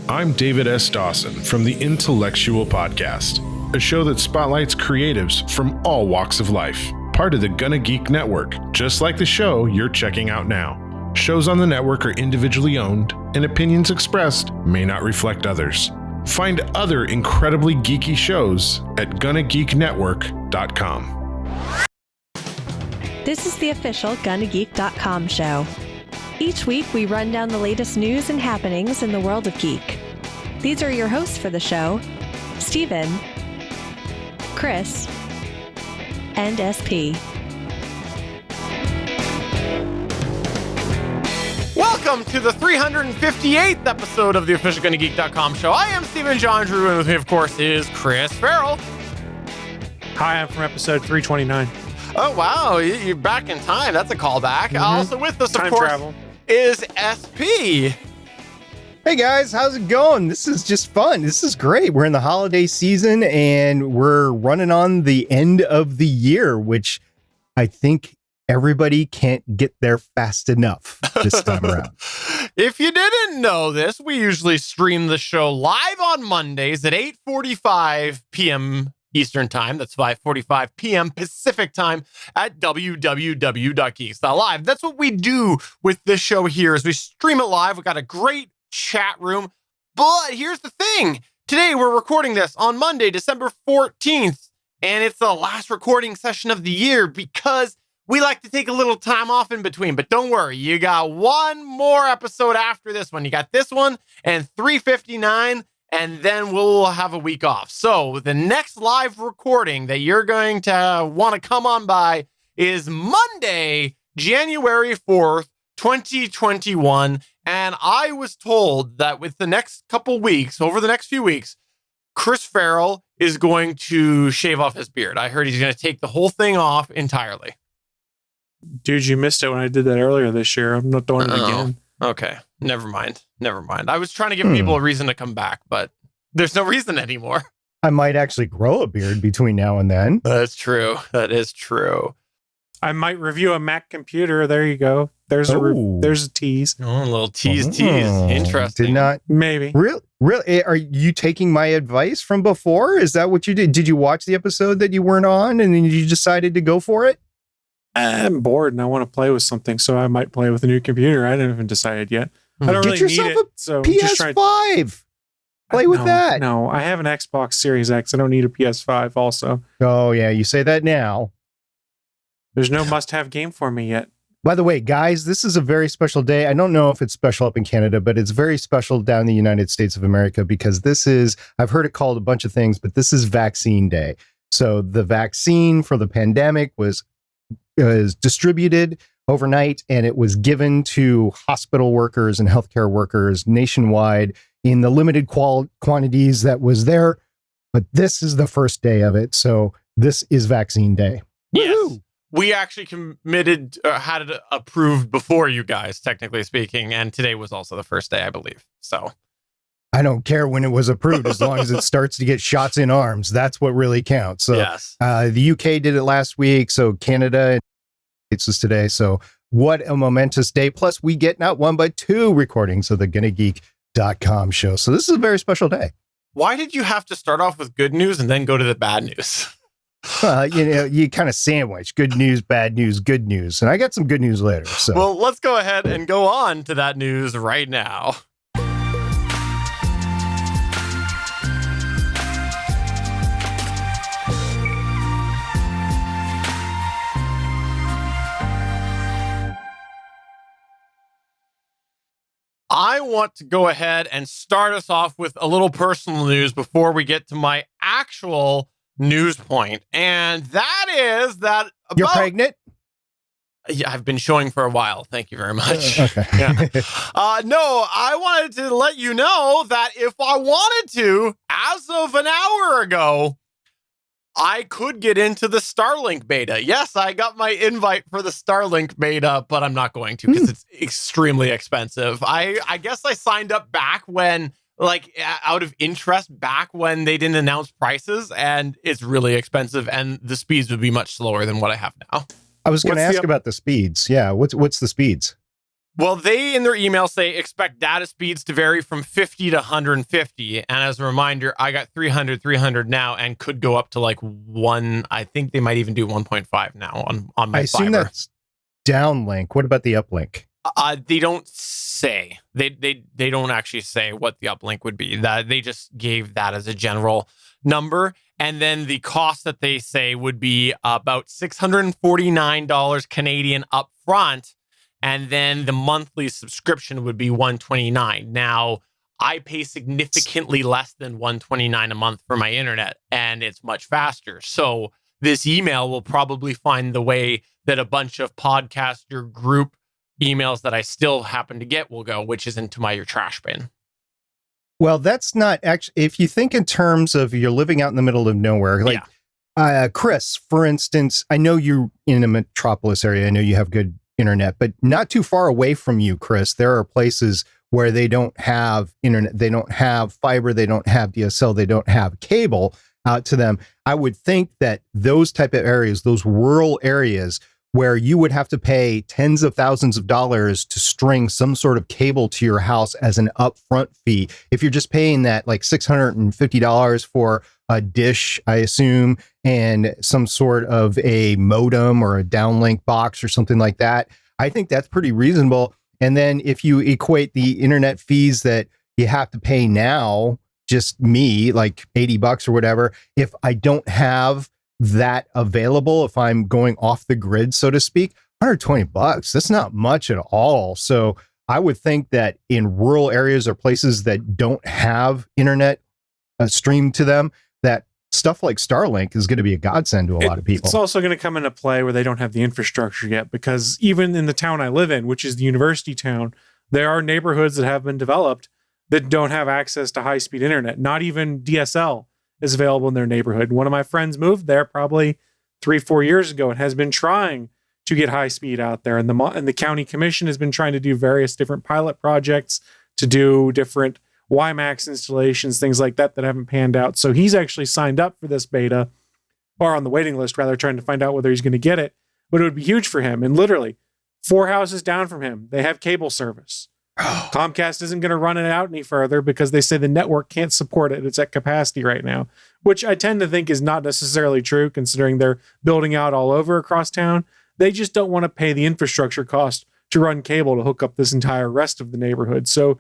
I'm David S. Dawson from the Intellectual Podcast, a show that spotlights creatives from all walks of life, part of the Gonna Geek Network, just like the show you're checking out now. Shows on the network are individually owned, and opinions expressed may not reflect others. Find other incredibly geeky shows at GonnaGeekNetwork.com. This is the official GonnaGeek.com show. Each week, we run down the latest news and happenings in the world of geek. These are your hosts for the show, Steven, Chris, and SP. Welcome to the 358th episode of the official GonnaGeek.com show. I am Steven John Drew, and with me, of course, is Chris Farrell. Hi, I'm from episode 329. Oh, wow. You're back in time. That's a callback. Mm-hmm. Also with us, of Time course, travel. is SP. Hey guys, how's it going? This is just fun. This is great. We're in the holiday season and we're running on the end of the year, which I think everybody can't get there fast enough this time around. If you didn't know this, we usually stream the show live on Mondays at 8:45 p.m. Eastern Time. That's 5:45 p.m. Pacific Time at www.geeks.live. That's what we do with this show here is we stream it live. We got a great chat room. But here's the thing. Today we're recording this on Monday, December 14th, and it's the last recording session of the year because we like to take a little time off in between. But don't worry, you got one more episode after this one. You got this one and 359, and then we'll have a week off. So the next live recording that you're going to want to come on by is Monday, January 4th, 2021. And I was told that with the next couple weeks, over the next few weeks, Chris Farrell is going to shave off his beard. I heard he's going to take the whole thing off entirely. Dude, you missed it when I did that earlier this year. I'm not doing it again. Okay. Never mind. I was trying to give people a reason to come back, but there's no reason anymore. I might actually grow a beard between now and then. That's true. That is true. I might review a Mac computer. There you go. There's a tease. Oh, a little tease. Interesting. Did not. Maybe. Really? Are you taking my advice from before? Is that what you did? Did you watch the episode that you weren't on and then you decided to go for it? I'm bored and I want to play with something, so I might play with a new computer. I haven't even decided yet. I don't Get really yourself need it. So PS5. Play with that. No, I have an Xbox Series X. I don't need a PS5 also. Oh, yeah. You say that now. There's no must-have game for me yet. By the way, guys, this is a very special day. I don't know if it's special up in Canada, but it's very special down in the United States of America because this is, I've heard it called a bunch of things, but this is Vaccine Day. So the vaccine for the pandemic was distributed overnight and it was given to hospital workers and healthcare workers nationwide in the limited quantities that was there. But this is the first day of it. So this is Vaccine Day. Yes. Woo-hoo! We actually committed, had it approved before you guys, technically speaking. And today was also the first day, I believe. So I don't care when it was approved as long as it starts to get shots in arms. That's what really counts. So yes. The UK did it last week. So Canada, it's just today. So what a momentous day. Plus we get not one, but two recordings of the GonnaGeek.com show. So this is a very special day. Why did you have to start off with good news and then go to the bad news? You kind of sandwich good news, bad news, good news. And I got some good news later. So well, let's go ahead and go on to that news right now. I want to go ahead and start us off with a little personal news before we get to my actual news point. And that is that you're pregnant? Yeah, I've been showing for a while. Thank you very much. Okay. Yeah. No, I wanted to let you know that if I wanted to, as of an hour ago, I could get into the Starlink beta. Yes, I got my invite for the Starlink beta, but I'm not going to because it's extremely expensive. I guess I signed up back when, like, out of interest back when they didn't announce prices, and it's really expensive, and the speeds would be much slower than what I have now. I was going to ask about the speeds. Yeah, what's the speeds? Well, they in their email say expect data speeds to vary from 50 to 150. And as a reminder, I got 300 now and could go up to like one. I think they might even do 1.5 now on my I assume fiber. that's downlink. What about the uplink? They don't say. They don't actually say what the uplink would be. That they just gave that as a general number. And then the cost that they say would be about $649 Canadian up front. And then the monthly subscription would be $129. Now, I pay significantly less than $129 a month for my internet, and it's much faster. So this email will probably find the way that a bunch of podcaster group emails that I still happen to get will go, which is into my trash bin. Well, that's not actually, if you think in terms of you're living out in the middle of nowhere, like Chris, for instance, I know you're in a metropolis area. I know you have good internet, but not too far away from you, Chris, there are places where they don't have internet, they don't have fiber, they don't have DSL, they don't have cable out to them. I would think that those type of areas, those rural areas where you would have to pay tens of thousands of dollars to string some sort of cable to your house as an upfront fee, if you're just paying that like $650 for a dish, I assume, and some sort of a modem or a downlink box or something like that, I think that's pretty reasonable. And then if you equate the internet fees that you have to pay now, just me, like $80 or whatever, if I don't have that available, if I'm going off the grid, so to speak, $120, that's not much at all. So I would think that in rural areas or places that don't have internet streamed to them, that stuff like Starlink is going to be a godsend to a lot of people. It's also going to come into play where they don't have the infrastructure yet, because even in the town I live in, which is the university town, there are neighborhoods that have been developed that don't have access to high-speed internet. Not even DSL is available in their neighborhood. One of my friends moved there probably 3-4 years ago and has been trying to get high speed out there. And the county commission has been trying to do various different pilot projects to do different WiMAX installations, things like that haven't panned out. So he's actually signed up for this beta, or on the waiting list rather, trying to find out whether he's going to get it. But it would be huge for him. And literally 4 houses down from him, they have cable service. Comcast isn't going to run it out any further because they say the network can't support it. It's at capacity right now, which I tend to think is not necessarily true, considering they're building out all over across town. They just don't want to pay the infrastructure cost to run cable to hook up this entire rest of the neighborhood. So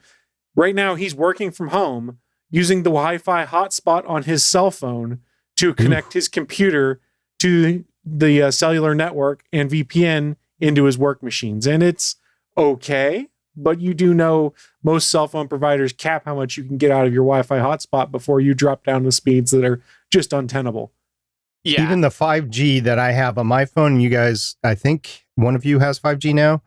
right now he's working from home using the Wi-Fi hotspot on his cell phone to connect his computer to the cellular network and VPN into his work machines. And it's okay. But you do know most cell phone providers cap how much you can get out of your Wi-Fi hotspot before you drop down to speeds that are just untenable. Yeah. Even the 5G that I have on my phone, you guys, I think one of you has 5G now.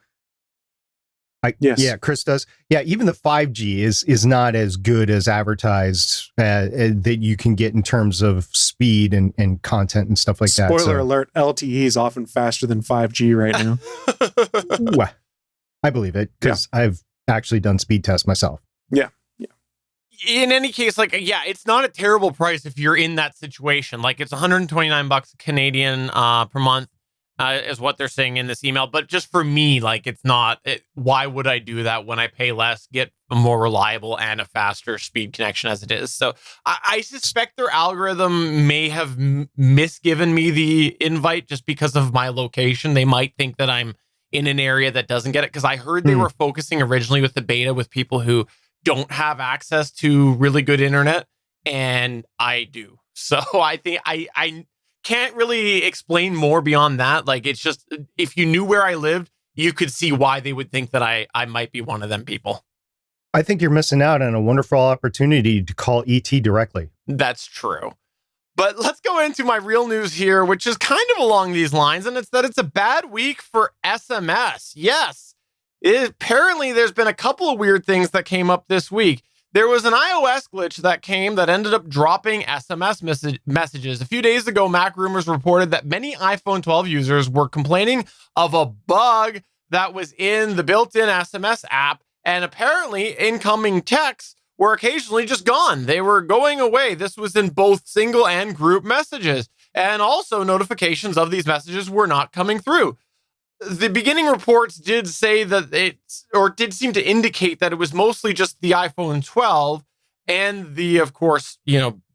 Yes. Yeah, Chris does. Yeah, even the 5G is not as good as advertised that you can get in terms of speed and content and stuff like that. Spoiler alert, LTE is often faster than 5G right now. Well, I believe it because I've actually done speed tests myself. Yeah. In any case, it's not a terrible price if you're in that situation. Like, it's $129 Canadian per month is what they're saying in this email. But just for me, like, it's not. Why would I do that when I pay less, get a more reliable and a faster speed connection as it is? So I suspect their algorithm may have misgiven me the invite just because of my location. They might think that I'm in an area that doesn't get it, because I heard they were focusing originally with the beta with people who don't have access to really good internet, and I do. So I think I can't really explain more beyond that. Like, it's just, if you knew where I lived, you could see why they would think that I might be one of them people. I think you're missing out on a wonderful opportunity to call ET directly. That's true. But let's go into my real news here, which is kind of along these lines, and it's that it's a bad week for SMS. Yes, apparently there's been a couple of weird things that came up this week. There was an iOS glitch that ended up dropping SMS messages. A few days ago, Mac Rumors reported that many iPhone 12 users were complaining of a bug that was in the built-in SMS app, and apparently incoming texts were occasionally just gone. They were going away. This was in both single and group messages. And also notifications of these messages were not coming through. the beginning reports did say that did seem to indicate that it was mostly just the iPhone 12 and the, of course,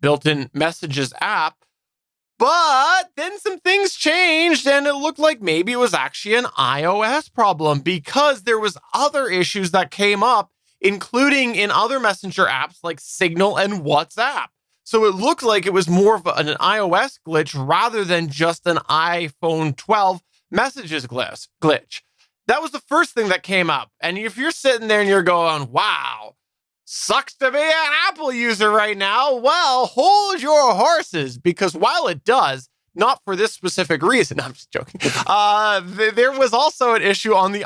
built-in Messages app. But then some things changed and it looked like maybe it was actually an iOS problem because there was other issues that came up, including in other messenger apps like Signal and WhatsApp. So it looked like it was more of an iOS glitch rather than just an iPhone 12 Messages glitch. That was the first thing that came up. And if you're sitting there and you're going, wow, sucks to be an Apple user right now, well, hold your horses, because while it does, not for this specific reason, I'm just joking, there was also an issue on the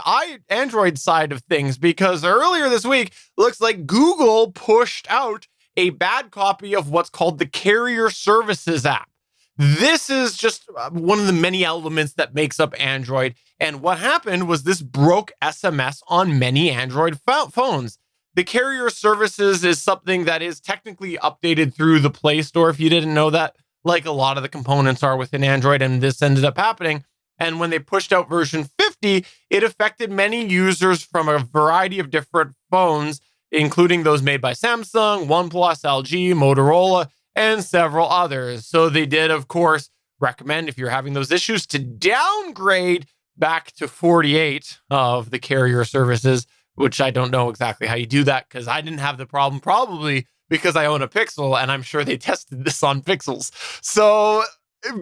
Android side of things, because earlier this week, looks like Google pushed out a bad copy of what's called the Carrier Services app. This is just one of the many elements that makes up Android. And what happened was this broke SMS on many Android phones. The Carrier Services is something that is technically updated through the Play Store, if you didn't know that, like a lot of the components are within Android, and this ended up happening. And when they pushed out version 50, it affected many users from a variety of different phones, including those made by Samsung, OnePlus, LG, Motorola, and several others. So they did, of course, recommend, if you're having those issues, to downgrade back to 48 of the Carrier Services, which I don't know exactly how you do that, because I didn't have the problem, probably because I own a Pixel, and I'm sure they tested this on Pixels. So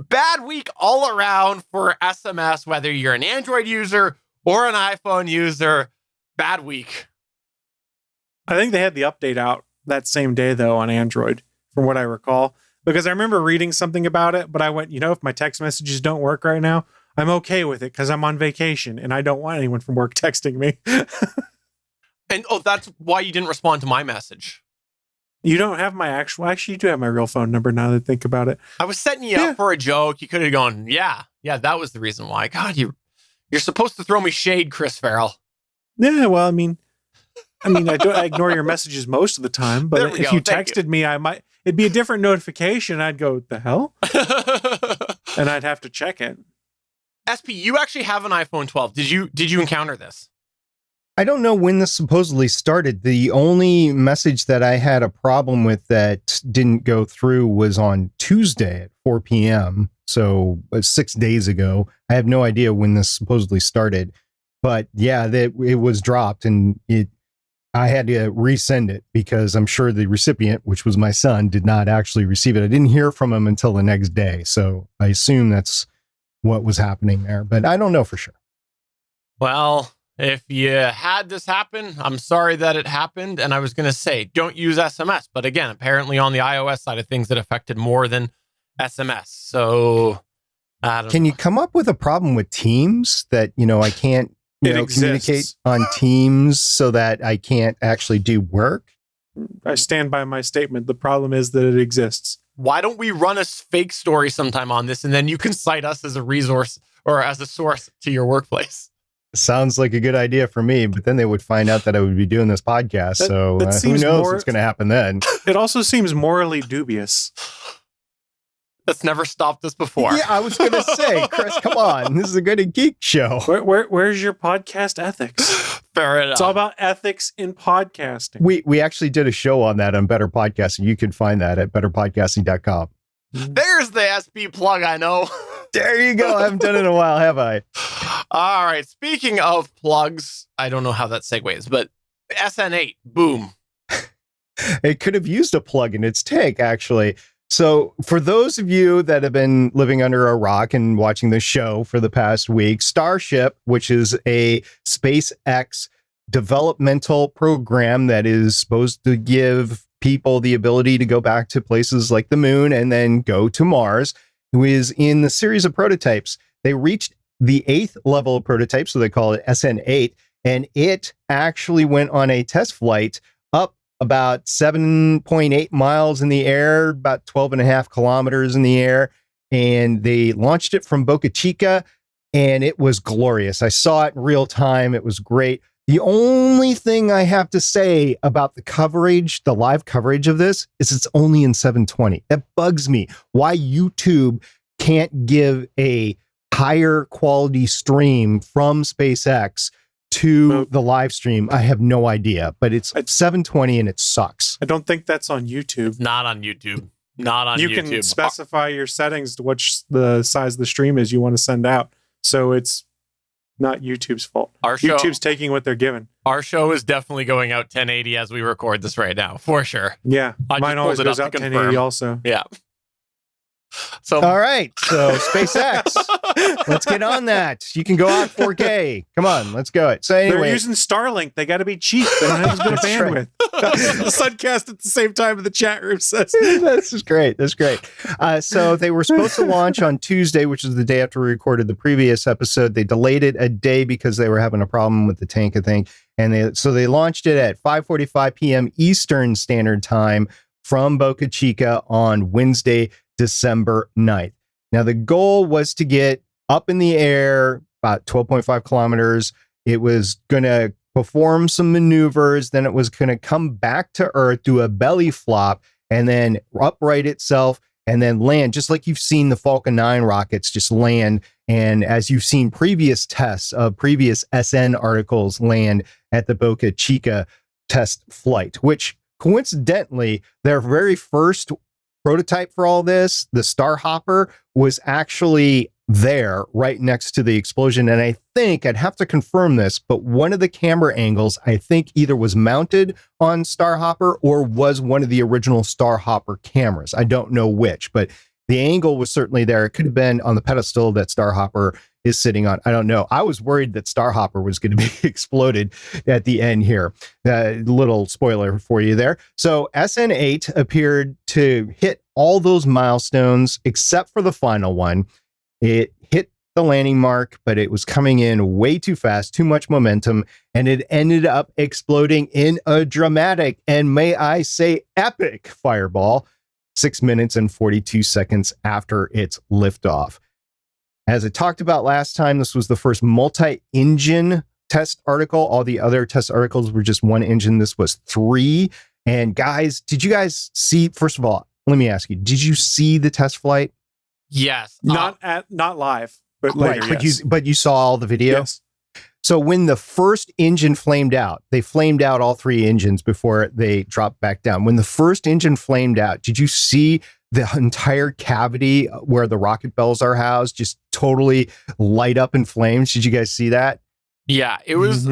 bad week all around for SMS, whether you're an Android user or an iPhone user. Bad week. I think they had the update out that same day, though, on Android, from what I recall, because I remember reading something about it, but I went, if my text messages don't work right now, I'm okay with it because I'm on vacation and I don't want anyone from work texting me. And that's why you didn't respond to my message. You don't have my actually, you do have my real phone number now that I think about it. I was setting you up for a joke. You could have gone, yeah, that was the reason why. God, you're supposed to throw me shade, Chris Farrell. Yeah, well, I mean, I ignore your messages most of the time, but if you texted me, it'd be a different notification. I'd go, the hell? And I'd have to check it. SP, you actually have an iPhone 12. Did you encounter this? I don't know when this supposedly started. The only message that I had a problem with that didn't go through was on Tuesday at 4 p.m. So 6 days ago. I have no idea when this supposedly started. But yeah, it was dropped, and I had to resend it because I'm sure the recipient, which was my son, did not actually receive it. I didn't hear from him until the next day. So I assume that's what was happening there, but I don't know for sure. Well, if you had this happen, I'm sorry that it happened. And I was going to say, don't use SMS. But again, apparently on the iOS side of things, it affected more than SMS. So I don't know. Can you come up with a problem with Teams that, I can't communicate on Teams so that I can't actually do work? I stand by my statement. The problem is that it exists. Why don't we run a fake story sometime on this, and then you can cite us as a resource or as a source to your workplace? Sounds like a good idea for me, but then they would find out that I would be doing this podcast. Who knows what's going to happen then? It also seems morally dubious. That's never stopped us before. Yeah, I was going to say, Chris, come on. This is a good geek show. Where's your podcast ethics? Fair enough. It's all about ethics in podcasting. We actually did a show on that on Better Podcasting. You can find that at betterpodcasting.com. There's the SB plug, I know. There you go. I haven't done it in a while, have I? All right. Speaking of plugs, I don't know how that segues, but SN8, boom. It could have used a plug in its tank, actually. So for those of you that have been living under a rock and watching the show for the past week, Starship, which is a SpaceX developmental program that is supposed to give people the ability to go back to places like the moon and then go to Mars, who is in the series of prototypes. They reached the 8th level of prototype, so they call it SN8, and it actually went on a test flight up about 7.8 miles in the air, about 12.5 kilometers in the air. And they launched it from Boca Chica, and it was glorious. I saw it in real time. It was great. The only thing I have to say about the coverage, the live coverage of this, is it's only in 720. That bugs me. Why YouTube can't give a higher quality stream from SpaceX to the live stream, I have no idea, but it's 720 and it sucks. I don't think that's on YouTube. Not on YouTube. Not on You YouTube. can specify your settings to which the size of the stream is you want to send out. So it's not YouTube's fault. YouTube's taking what they're given. Our show is definitely going out 1080 as we record this right now, for sure. Yeah. I Mine always goes out 1080 also. Yeah. So all right, so SpaceX, let's get on that. You can go out 4K. Come on, let's go. So anyway, they're using Starlink. They got to be cheap. They don't have as good a bandwidth. Suncast at the same time in the chat room says. This is great. That's great. So they were supposed to launch on Tuesday, which is the day after we recorded the previous episode. They delayed it a day because they were having a problem with the tank, I think. And they launched it at 5:45 p.m. Eastern Standard Time from Boca Chica on Wednesday, December 9th. Now, the goal was to get up in the air about 12.5 kilometers. It was going to perform some maneuvers. Then it was going to come back to Earth, do a belly flop, and then upright itself and then land, just like you've seen the Falcon 9 rockets just land. And as you've seen previous tests of previous SN articles land at the Boca Chica test flight, which coincidentally, their very first prototype for all this, the Starhopper, was actually there right next to the explosion. And I think I'd have to confirm this, but one of the camera angles, I think either was mounted on Starhopper or was one of the original Starhopper cameras. I don't know which, but the angle was certainly there. It could have been on the pedestal that Starhopper is sitting on. I don't know. I was worried that Starhopper was going to be exploded at the end here. Little spoiler for you there. So SN8 appeared to hit all those milestones except for the final one. It hit the landing mark, but it was coming in way too fast, too much momentum, and it ended up exploding in a dramatic and, may I say, epic fireball 6 minutes and 42 seconds after its liftoff. As I talked about last time, this was the first multi-engine test article. All the other test articles were just one engine. This was 3. And guys, did you guys see, first of all, let me ask you, did you see the test flight? Yes. Not live, but later, right, yes. but you saw all the video? Yes. So when the first engine flamed out, they flamed out all 3 engines before they dropped back down. When the first engine flamed out, did you see the entire cavity where the rocket bells are housed just totally light up in flames? Did you guys see that? Yeah, it was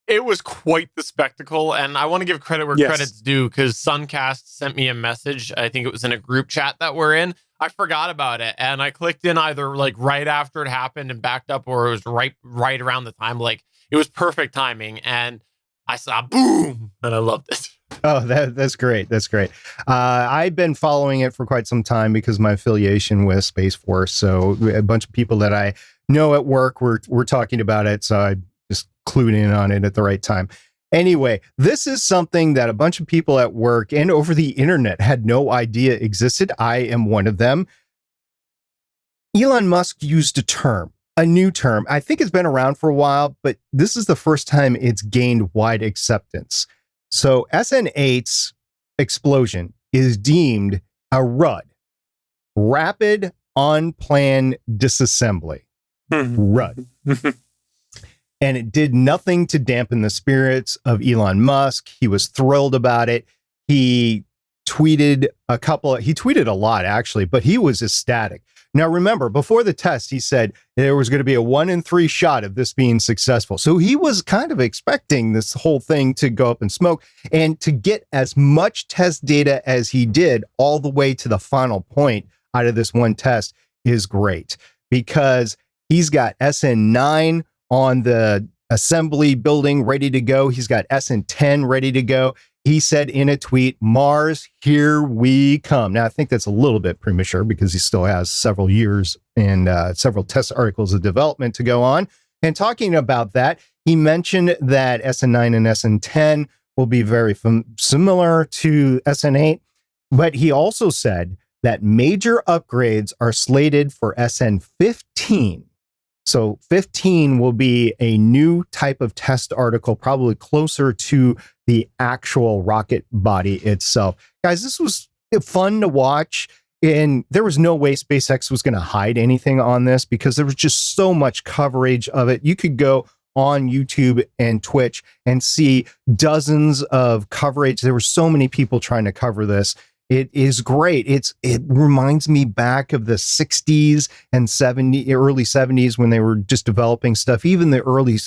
it was quite the spectacle, and I want to give credit where credit's due, because Suncast sent me a message. I think it was in a group chat that we're in. I forgot about it, and I clicked in either like right after it happened and backed up, or it was right around the time. Like, it was perfect timing, and I saw boom, and I loved it. Oh, that's great. That's great. I've been following it for quite some time because of my affiliation with Space Force. So a bunch of people that I know at work were talking about it. So I just clued in on it at the right time. Anyway, this is something that a bunch of people at work and over the internet had no idea existed. I am one of them. Elon Musk used a new term. I think it's been around for a while, but this is the first time it's gained wide acceptance. So SN8's explosion is deemed a RUD, rapid on-plan disassembly. RUD. And it did nothing to dampen the spirits of Elon Musk. He was thrilled about it. He tweeted a lot actually, but he was ecstatic. Now remember, before the test, he said there was going to be a 1 in 3 shot of this being successful. So he was kind of expecting this whole thing to go up in smoke, and to get as much test data as he did all the way to the final point out of this one test is great, because he's got SN9 on the assembly building ready to go. He's got SN10 ready to go. He said in a tweet, "Mars, here we come." Now, I think that's a little bit premature because he still has several years and several test articles of development to go on. And talking about that, he mentioned that SN9 and SN10 will be very similar to SN8. But he also said that major upgrades are slated for SN15. So 15 will be a new type of test article, probably closer to the actual rocket body itself. Guys, this was fun to watch. And there was no way SpaceX was going to hide anything on this because there was just so much coverage of it. You could go on YouTube and Twitch and see dozens of coverage. There were so many people trying to cover this. It is great. It reminds me back of the 60s and early 70s when they were just developing stuff, even the early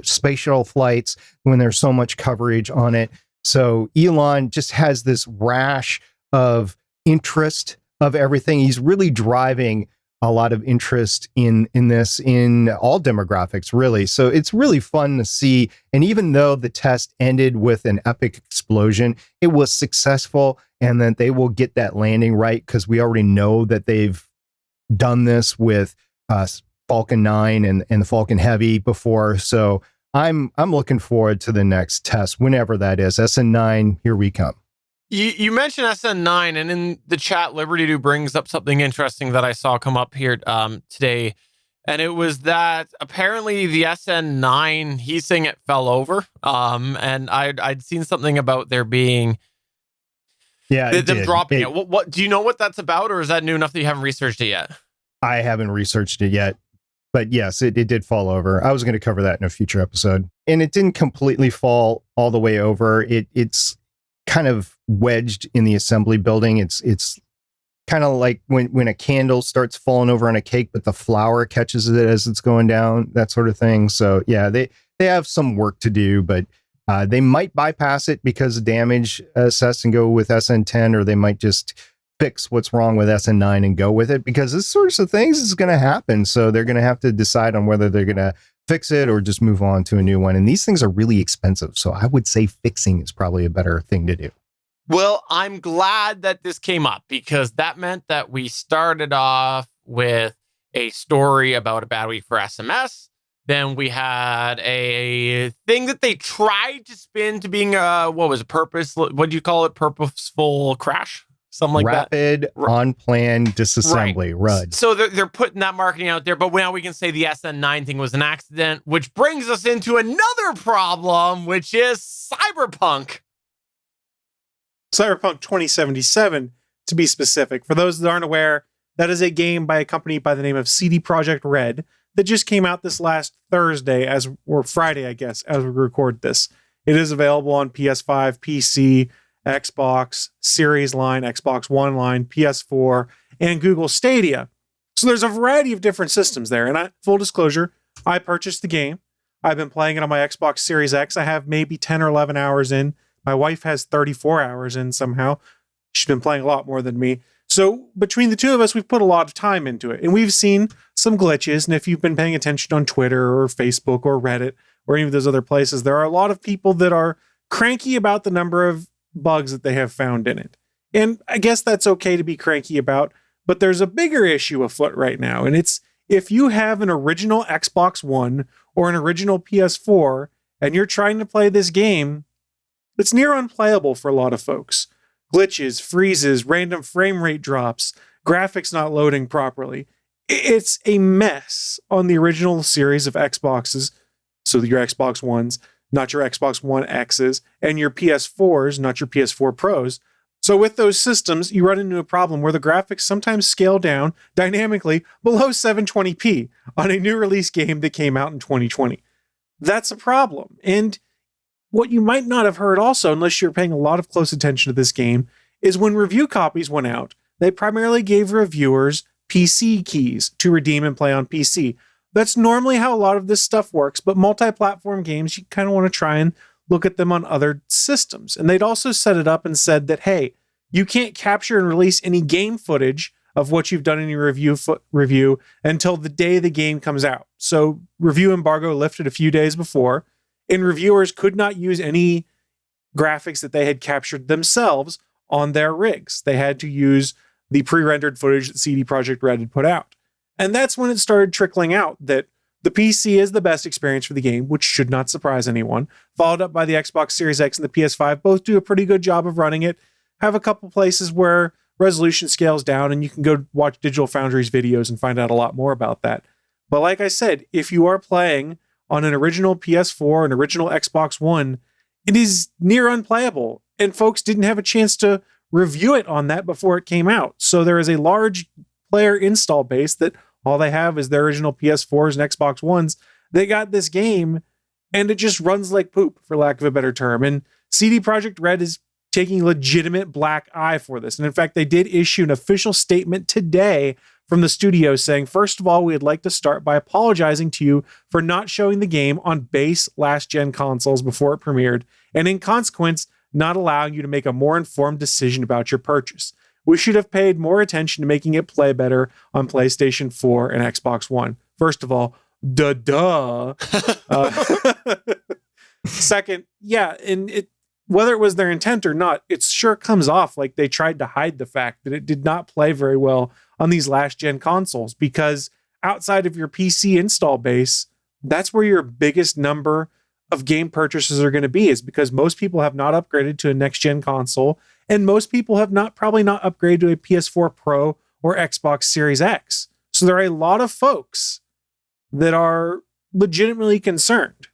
space shuttle flights when there's so much coverage on it. So Elon just has this rash of interest of everything. He's really driving a lot of interest in this in all demographics, really. So it's really fun to see. And even though the test ended with an epic explosion, it was successful, and that they will get that landing right, because we already know that they've done this with Falcon 9 and the Falcon Heavy before. So I'm looking forward to the next test, whenever that is. SN9, here we come. You mentioned SN9, and in the chat, Liberty2 brings up something interesting that I saw come up here today. And it was that apparently the SN9, he's saying it fell over. And I'd seen something about there being them dropping it. What do you know what that's about, or is that new enough that you haven't researched it yet? I haven't researched it yet. But yes, it did fall over. I was going to cover that in a future episode. And it didn't completely fall all the way over. It's kind of wedged in the assembly building. It's kind of like when a candle starts falling over on a cake, but the flour catches it as it's going down, that sort of thing. So yeah, they have some work to do, but they might bypass it because of damage assessed and go with SN10, or they might just fix what's wrong with SN9 and go with it, because this sorts of things is going to happen. So they're going to have to decide on whether they're going to fix it or just move on to a new one. And these things are really expensive. So I would say fixing is probably a better thing to do. Well, I'm glad that this came up, because that meant that we started off with a story about a bad week for SMS. Then we had a thing that they tried to spin to being what do you call it? Purposeful crash? Something like Rapid that. on-plan disassembly, RUD. So they're putting that marketing out there, but now we can say the SN9 thing was an accident, which brings us into another problem, which is Cyberpunk. Cyberpunk 2077, to be specific. For those that aren't aware, that is a game by a company by the name of CD Projekt Red that just came out this last Thursday, or Friday, I guess, as we record this. It is available on PS5, PC, Xbox Series line, Xbox One line, PS4, and Google Stadia. So there's a variety of different systems there. And full disclosure, I purchased the game. I've been playing it on my Xbox Series X. I have maybe 10 or 11 hours in. My wife has 34 hours in somehow. She's been playing a lot more than me. So between the two of us, we've put a lot of time into it. And we've seen some glitches. And if you've been paying attention on Twitter or Facebook or Reddit or any of those other places, there are a lot of people that are cranky about the number of bugs that they have found in it. And I guess that's okay to be cranky about, but there's a bigger issue afoot right now. And it's if you have an original Xbox One or an original PS4 and you're trying to play this game, it's near unplayable for a lot of folks. Glitches, freezes, random frame rate drops, graphics not loading properly. It's a mess on the original series of Xboxes, so your Xbox Ones, not your Xbox One X's, and your PS4s, not your PS4 Pros. So with those systems, you run into a problem where the graphics sometimes scale down dynamically below 720p on a new release game that came out in 2020. That's a problem. And what you might not have heard also, unless you're paying a lot of close attention to this game, is when review copies went out, they primarily gave reviewers PC keys to redeem and play on PC. That's normally how a lot of this stuff works, but multi-platform games, you kind of want to try and look at them on other systems. And they'd also set it up and said that, hey, you can't capture and release any game footage of what you've done in your review until the day the game comes out. So review embargo lifted a few days before, and reviewers could not use any graphics that they had captured themselves on their rigs. They had to use the pre-rendered footage that CD Projekt Red had put out. And that's when it started trickling out that the PC is the best experience for the game, which should not surprise anyone, followed up by the Xbox Series X and the PS5. Both do a pretty good job of running it, have a couple places where resolution scales down, and you can go watch Digital Foundry's videos and find out a lot more about that. But like I said, if you are playing on an original PS4, an original Xbox One, it is near unplayable. And folks didn't have a chance to review it on that before it came out. So there is a large player install base that all they have is their original PS4s and Xbox Ones. They got this game and it just runs like poop, for lack of a better term. And CD Projekt Red is taking legitimate black eye for this. And in fact, they did issue an official statement today from the studio saying, first of all, we'd like to start by apologizing to you for not showing the game on base last-gen consoles before it premiered, and in consequence, not allowing you to make a more informed decision about your purchase. We should have paid more attention to making it play better on PlayStation 4 and Xbox One. First of all, duh. Second, yeah, and whether it was their intent or not, it sure comes off like they tried to hide the fact that it did not play very well on these last-gen consoles, because outside of your PC install base, that's where your biggest number of game purchases are going to be, is because most people have not upgraded to a next-gen console, and most people have probably not upgraded to a PS4 Pro or Xbox Series X. So there are a lot of folks that are legitimately concerned.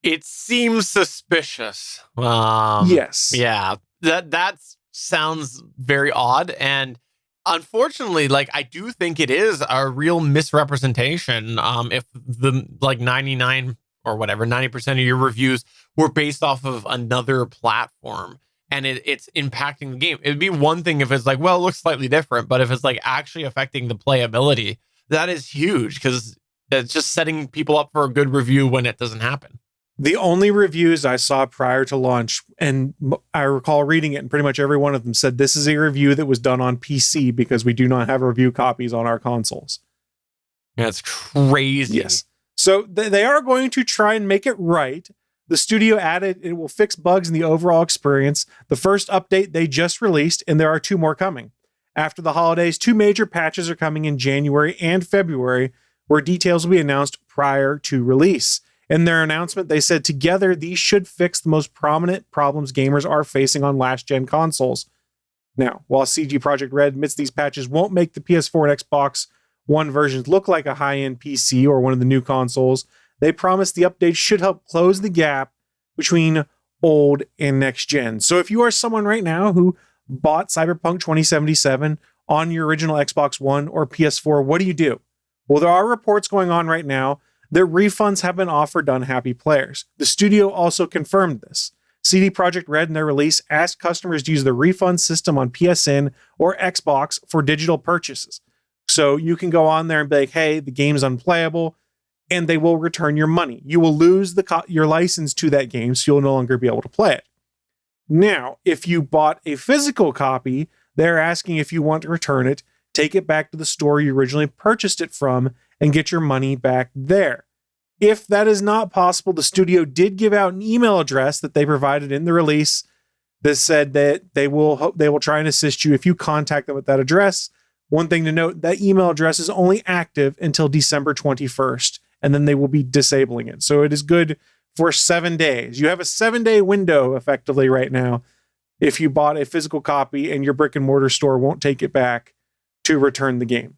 It seems suspicious. Yes. Yeah, that sounds very odd. And unfortunately, like, I do think it is a real misrepresentation. If the 99 or whatever, 90% of your reviews were based off of another platform and it's impacting the game. It'd be one thing if it's like, well, it looks slightly different, but if it's like actually affecting the playability, that is huge, because it's just setting people up for a good review when it doesn't happen. The only reviews I saw prior to launch, and I recall reading it, and pretty much every one of them said this is a review that was done on PC because we do not have review copies on our consoles. That's crazy. Yes. So they are going to try and make it right. The studio added it will fix bugs in the overall experience. The first update they just released, and there are 2 more coming. After the holidays, 2 major patches are coming in January and February, where details will be announced prior to release. In their announcement, they said together these should fix the most prominent problems gamers are facing on last-gen consoles. Now, while CD Projekt Red admits these patches won't make the PS4 and Xbox One versions look like a high-end PC or one of the new consoles, they promise the updates should help close the gap between old and next-gen. So if you are someone right now who bought Cyberpunk 2077 on your original Xbox One or PS4, what do? Well, there are reports going on right now that refunds have been offered to unhappy players. The studio also confirmed this. CD Projekt Red in their release asked customers to use the refund system on PSN or Xbox for digital purchases. So you can go on there and be like, hey, the game's unplayable, and they will return your money. You will lose your license to that game, so you'll no longer be able to play it. Now, if you bought a physical copy, they're asking if you want to return it, take it back to the store you originally purchased it from, and get your money back there. If that is not possible, the studio did give out an email address that they provided in the release that said that they will try and assist you if you contact them with that address. One thing to note, that email address is only active until December 21st, and then they will be disabling it. So it is good for 7 days. You have a 7-day window effectively right now if you bought a physical copy and your brick and mortar store won't take it back to return the game.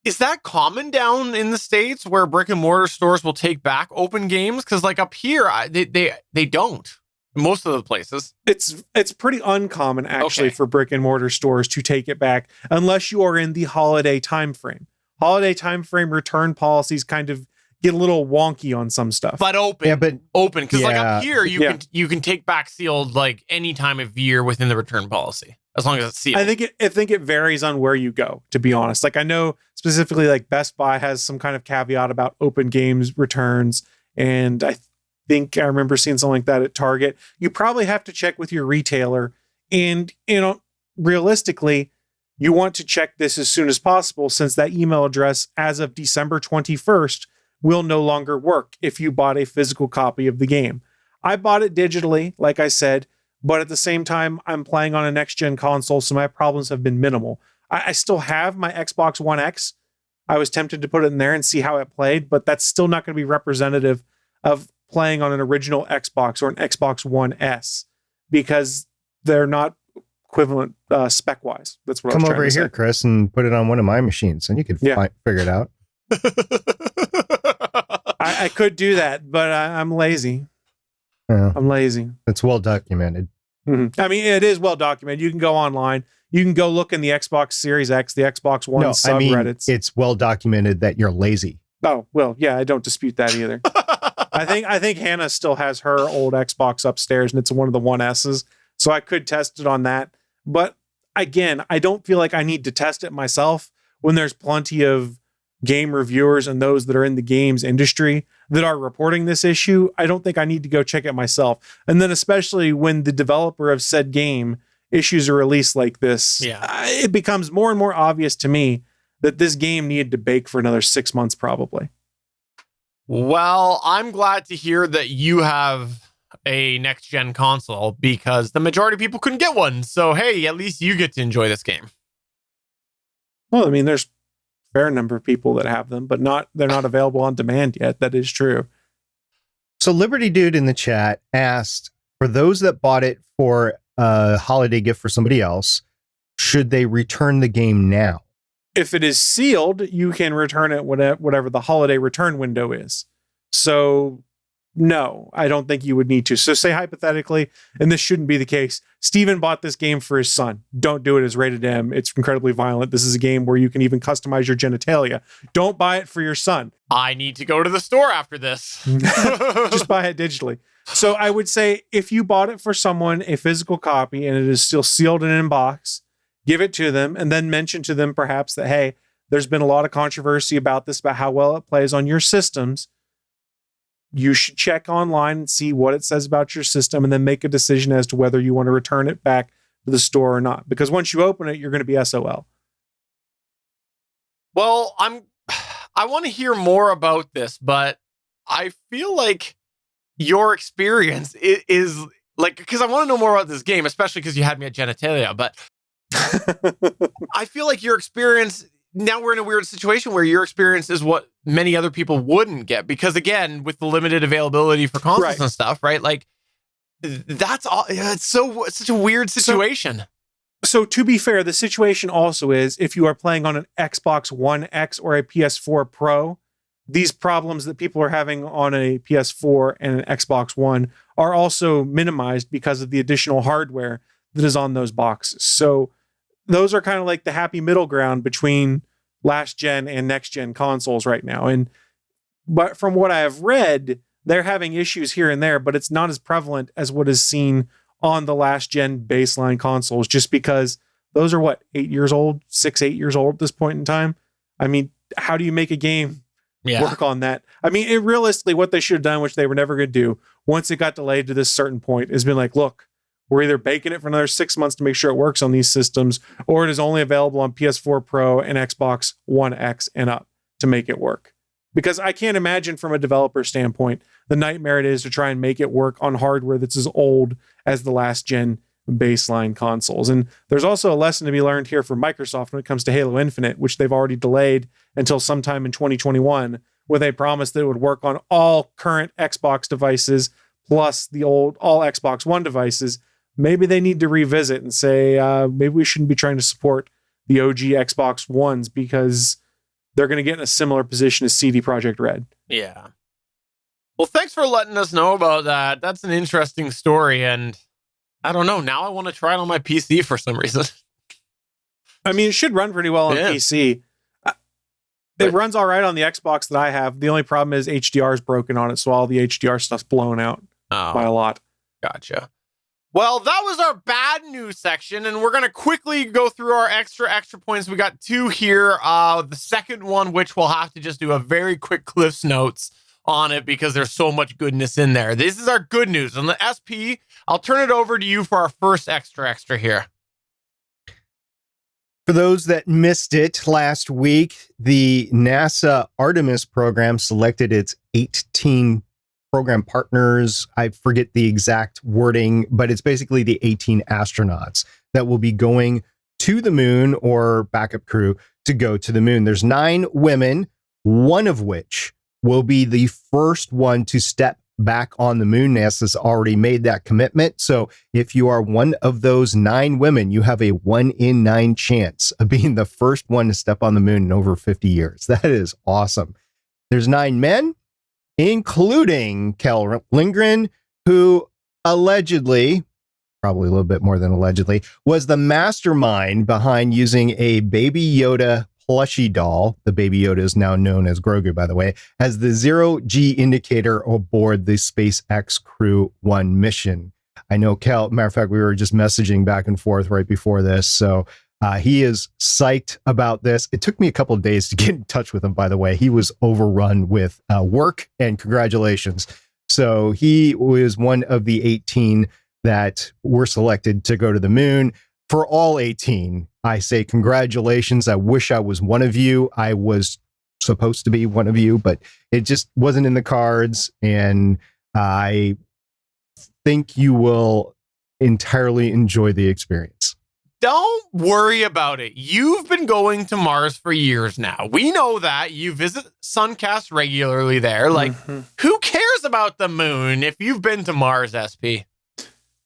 Is that common down in the States where brick and mortar stores will take back open games? Because like up here, they don't. Most of the places. It's pretty uncommon actually for brick and mortar stores to take it back unless you are in the holiday timeframe. Holiday timeframe return policies kind of get a little wonky on some stuff. But open. Yeah, but open. Because like up here, you can take back sealed like any time of year within the return policy. As long as it's sealed. I think it varies on where you go, to be honest. Like I know specifically like Best Buy has some kind of caveat about open games returns. And I think I remember seeing something like that at Target. You probably have to check with your retailer. And, realistically, you want to check this as soon as possible, since that email address as of December 21st will no longer work if you bought a physical copy of the game. I bought it digitally, like I said. But at the same time, I'm playing on a next-gen console, so my problems have been minimal. I still have my Xbox One X. I was tempted to put it in there and see how it played, but that's still not going to be representative of playing on an original Xbox or an Xbox One S, because they're not equivalent spec-wise. That's what I was trying to say. Come over here, Chris, and put it on one of my machines, and you can figure it out. I could do that, but I'm lazy. Yeah. I'm lazy. It's well documented. I mean, it is well documented. You can go online. You can go look in the Xbox Series X, the Xbox One subreddits. It's well documented that you're lazy. Oh, well, yeah, I don't dispute that either. I think Hannah still has her old Xbox upstairs, and it's one of the 1S's, so I could test it on that. But again, I don't feel like I need to test it myself when there's plenty of game reviewers and those that are in the games industry that are reporting this issue. I don't think I need to go check it myself. And then especially when the developer of said game issues a release like this, it becomes more and more obvious to me that this game needed to bake for another 6 months probably. Well, I'm glad to hear that you have a next-gen console because the majority of people couldn't get one. So, hey, at least you get to enjoy this game. Well, I mean, there's a fair number of people that have them, but they're not available on demand yet. That is true. So Liberty Dude in the chat asked, for those that bought it for a holiday gift for somebody else, should they return the game now? If it is sealed, you can return it whatever the holiday return window is. So no, I don't think you would need to. So say hypothetically, and this shouldn't be the case, Steven bought this game for his son. Don't do it as rated M. It's incredibly violent. This is a game where you can even customize your genitalia. Don't buy it for your son. I need to go to the store after this. Just buy it digitally. So I would say if you bought it for someone, a physical copy, and it is still sealed and in box, give it to them and then mention to them perhaps that, hey, there's been a lot of controversy about this, about how well it plays on your systems. You should check online and see what it says about your system and then make a decision as to whether you want to return it back to the store or not. Because once you open it, you're going to be SOL. Well, I want to hear more about this, but I feel like your experience is like, because I want to know more about this game, especially because you had me at genitalia, but I feel like your experience, now we're in a weird situation where your experience is what many other people wouldn't get. Because again, with the limited availability for consoles and stuff, right? Like that's all. It's such a weird situation. So to be fair, the situation also is if you are playing on an Xbox One X or a PS4 Pro, these problems that people are having on a PS4 and an Xbox One are also minimized because of the additional hardware that is on those boxes. So those are kind of like the happy middle ground between last gen and next gen consoles right now. But from what I have read, they're having issues here and there, but it's not as prevalent as what is seen on the last gen baseline consoles, just because those are 8 years old, 8 years old at this point in time. I mean, how do you make a game work on that? I mean, realistically, what they should have done, which they were never going to do, once it got delayed to this certain point, has been like, look, we're either baking it for another 6 months to make sure it works on these systems, or it is only available on PS4 Pro and Xbox One X and up to make it work. Because I can't imagine from a developer standpoint, the nightmare it is to try and make it work on hardware that's as old as the last gen baseline consoles. And there's also a lesson to be learned here for Microsoft when it comes to Halo Infinite, which they've already delayed until sometime in 2021, with a promise that it would work on all current Xbox devices plus the old all Xbox One devices. Maybe they need to revisit and say, maybe we shouldn't be trying to support the OG Xbox Ones because they're going to get in a similar position as CD Projekt Red. Yeah. Well, thanks for letting us know about that. That's an interesting story. And I don't know. Now I want to try it on my PC for some reason. I mean, it should run pretty well on PC. It runs all right on the Xbox that I have. The only problem is HDR is broken on it. So all the HDR stuff's blown out by a lot. Gotcha. Well, that was our bad news section, and we're going to quickly go through our extra points. We got 2 here. The second one, which we'll have to just do a very quick Cliff's Notes on it because there's so much goodness in there. This is our good news. On the SP, I'll turn it over to you for our first extra here. For those that missed it last week, the NASA Artemis program selected its 18 program partners. I forget the exact wording, but it's basically the 18 astronauts that will be going to the moon or backup crew to go to the moon. There's 9 women, one of which will be the first one to step back on the moon. NASA's already made that commitment. So if you are one of those 9 women, you have a 1 in 9 chance of being the first one to step on the moon in over 50 years. That is awesome. There's 9 men, including Kel Lindgren, who allegedly, probably a little bit more than allegedly, was the mastermind behind using a Baby Yoda plushie doll. The Baby Yoda is now known as Grogu, by the way, as the zero-G indicator aboard the SpaceX Crew 1 mission. I know, Cal, matter of fact, we were just messaging back and forth right before this. So he is psyched about this. It took me a couple of days to get in touch with him, by the way. He was overrun with work, and congratulations. So he was one of the 18 that were selected to go to the moon. For all 18, I say congratulations. I wish I was one of you. I was supposed to be one of you, but it just wasn't in the cards. And I think you will entirely enjoy the experience. Don't worry about it. You've been going to Mars for years now. We know that. You visit Suncast regularly there. Like, who cares about the moon if you've been to Mars, SP?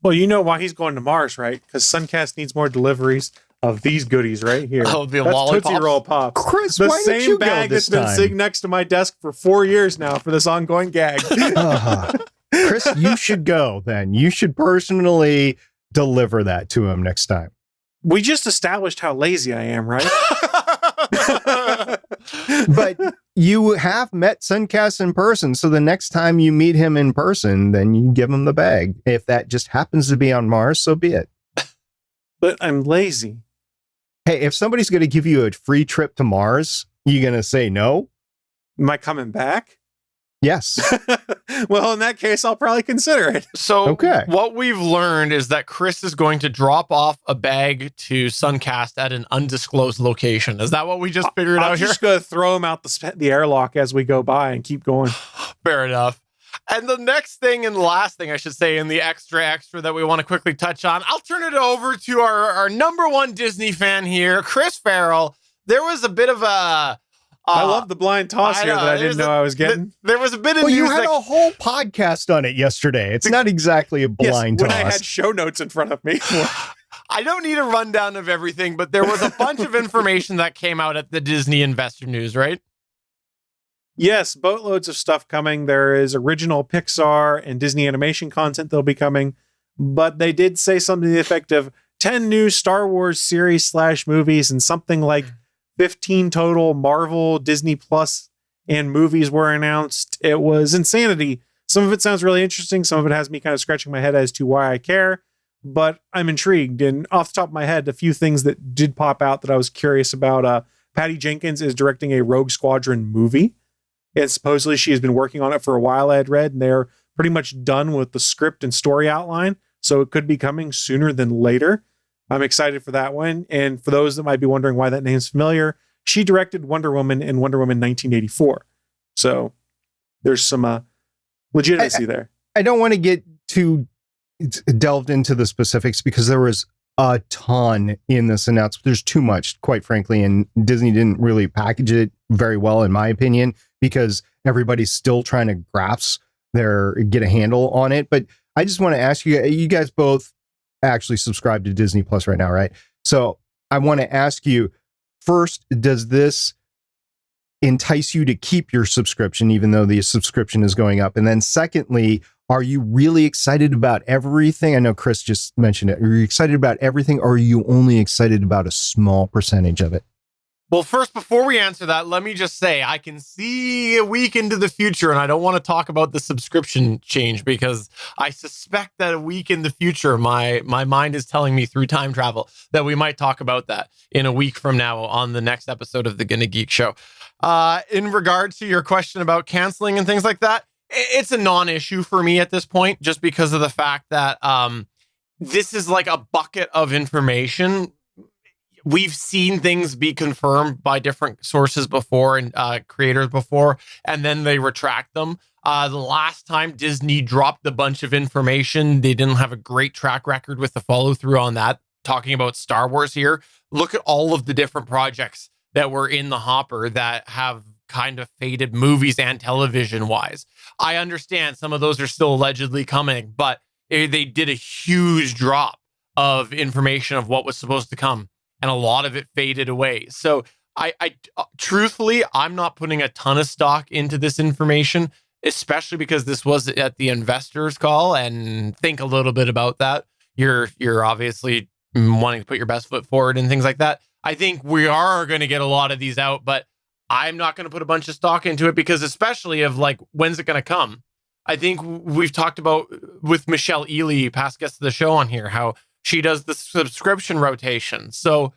Well, you know why he's going to Mars, right? Because Suncast needs more deliveries of these goodies right here. Oh, the That's lollipops? Tootsie Roll Pops. Chris, the why did same you bag go this that's been time? sitting next to my desk for 4 years now for this ongoing gag. Chris, you should go then. You should personally deliver that to him next time. We just established how lazy I am, right? But you have met Suncast in person, so the next time you meet him in person, then you give him the bag. If that just happens to be on Mars, so be it. But I'm lazy. Hey, if somebody's going to give you a free trip to Mars, you going to say no? Am I coming back? Yes. Well, in that case, I'll probably consider it. So Okay. what we've learned is that Chris is going to drop off a bag to Suncast at an undisclosed location. Is that what we just figured I'm out here? just going to throw him out the airlock as we go by and keep going. Fair enough. And the next thing and last thing I should say in the extra that we want to quickly touch on, I'll turn it over to our number one Disney fan here, Chris Farrell. There was a bit of a... I love the blind toss here that I didn't know I was getting. There was a bit of Well, news you had a whole podcast on it yesterday. It's not exactly a blind when toss. I had show notes in front of me. I don't need a rundown of everything, but there was a bunch of information that came out at the Disney Investor News, right? Yes, boatloads of stuff coming. There is original Pixar and Disney animation content that'll be coming, but they did say something to the effect of 10 new Star Wars series / movies and something like 15 total Marvel, Disney Plus, and movies were announced. It was insanity. Some of it sounds really interesting. Some of it has me kind of scratching my head as to why I care, but I'm intrigued. And off the top of my head, a few things that did pop out that I was curious about. Patty Jenkins is directing a Rogue Squadron movie. And supposedly she has been working on it for a while, I had read, and they're pretty much done with the script and story outline. So it could be coming sooner than later. I'm excited for that one. And for those that might be wondering why that name's familiar, she directed Wonder Woman in Wonder Woman 1984. So there's some legitimacy there. I don't want to get too delved into the specifics because there was a ton in this announcement. There's too much, quite frankly, and Disney didn't really package it very well, in my opinion, because everybody's still trying to get a handle on it. But I just want to ask you, you guys both actually subscribe to Disney Plus right now, right? So I want to ask you, first, does this entice you to keep your subscription, even though the subscription is going up? And then secondly, are you really excited about everything? I know Chris just mentioned it. Are you excited about everything, or are you only excited about a small percentage of it? Well, first, before we answer that, let me just say I can see a week into the future, and I don't want to talk about the subscription change because I suspect that a week in the future, my mind is telling me through time travel that we might talk about that in a week from now on the next episode of the Gonna Geek Show. In regards to your question about canceling and things like that, it's a non-issue for me at this point, just because of the fact that this is like a bucket of information. We've seen things be confirmed by different sources before and creators before, and then they retract them. The last time Disney dropped a bunch of information, they didn't have a great track record with the follow through on that. Talking about Star Wars here, look at all of the different projects that were in the hopper that have kind of faded, movies and television wise. I understand some of those are still allegedly coming, but they did a huge drop of information of what was supposed to come, and a lot of it faded away. So I truthfully, I'm not putting a ton of stock into this information, especially because this was at the investors call, and think a little bit about that. you're obviously wanting to put your best foot forward and things like that. I think we are going to get a lot of these out, but I'm not going to put a bunch of stock into it because especially of like, when's it going to come? I think we've talked about with Michelle Ely, past guest of the show on here, how she does the subscription rotation. So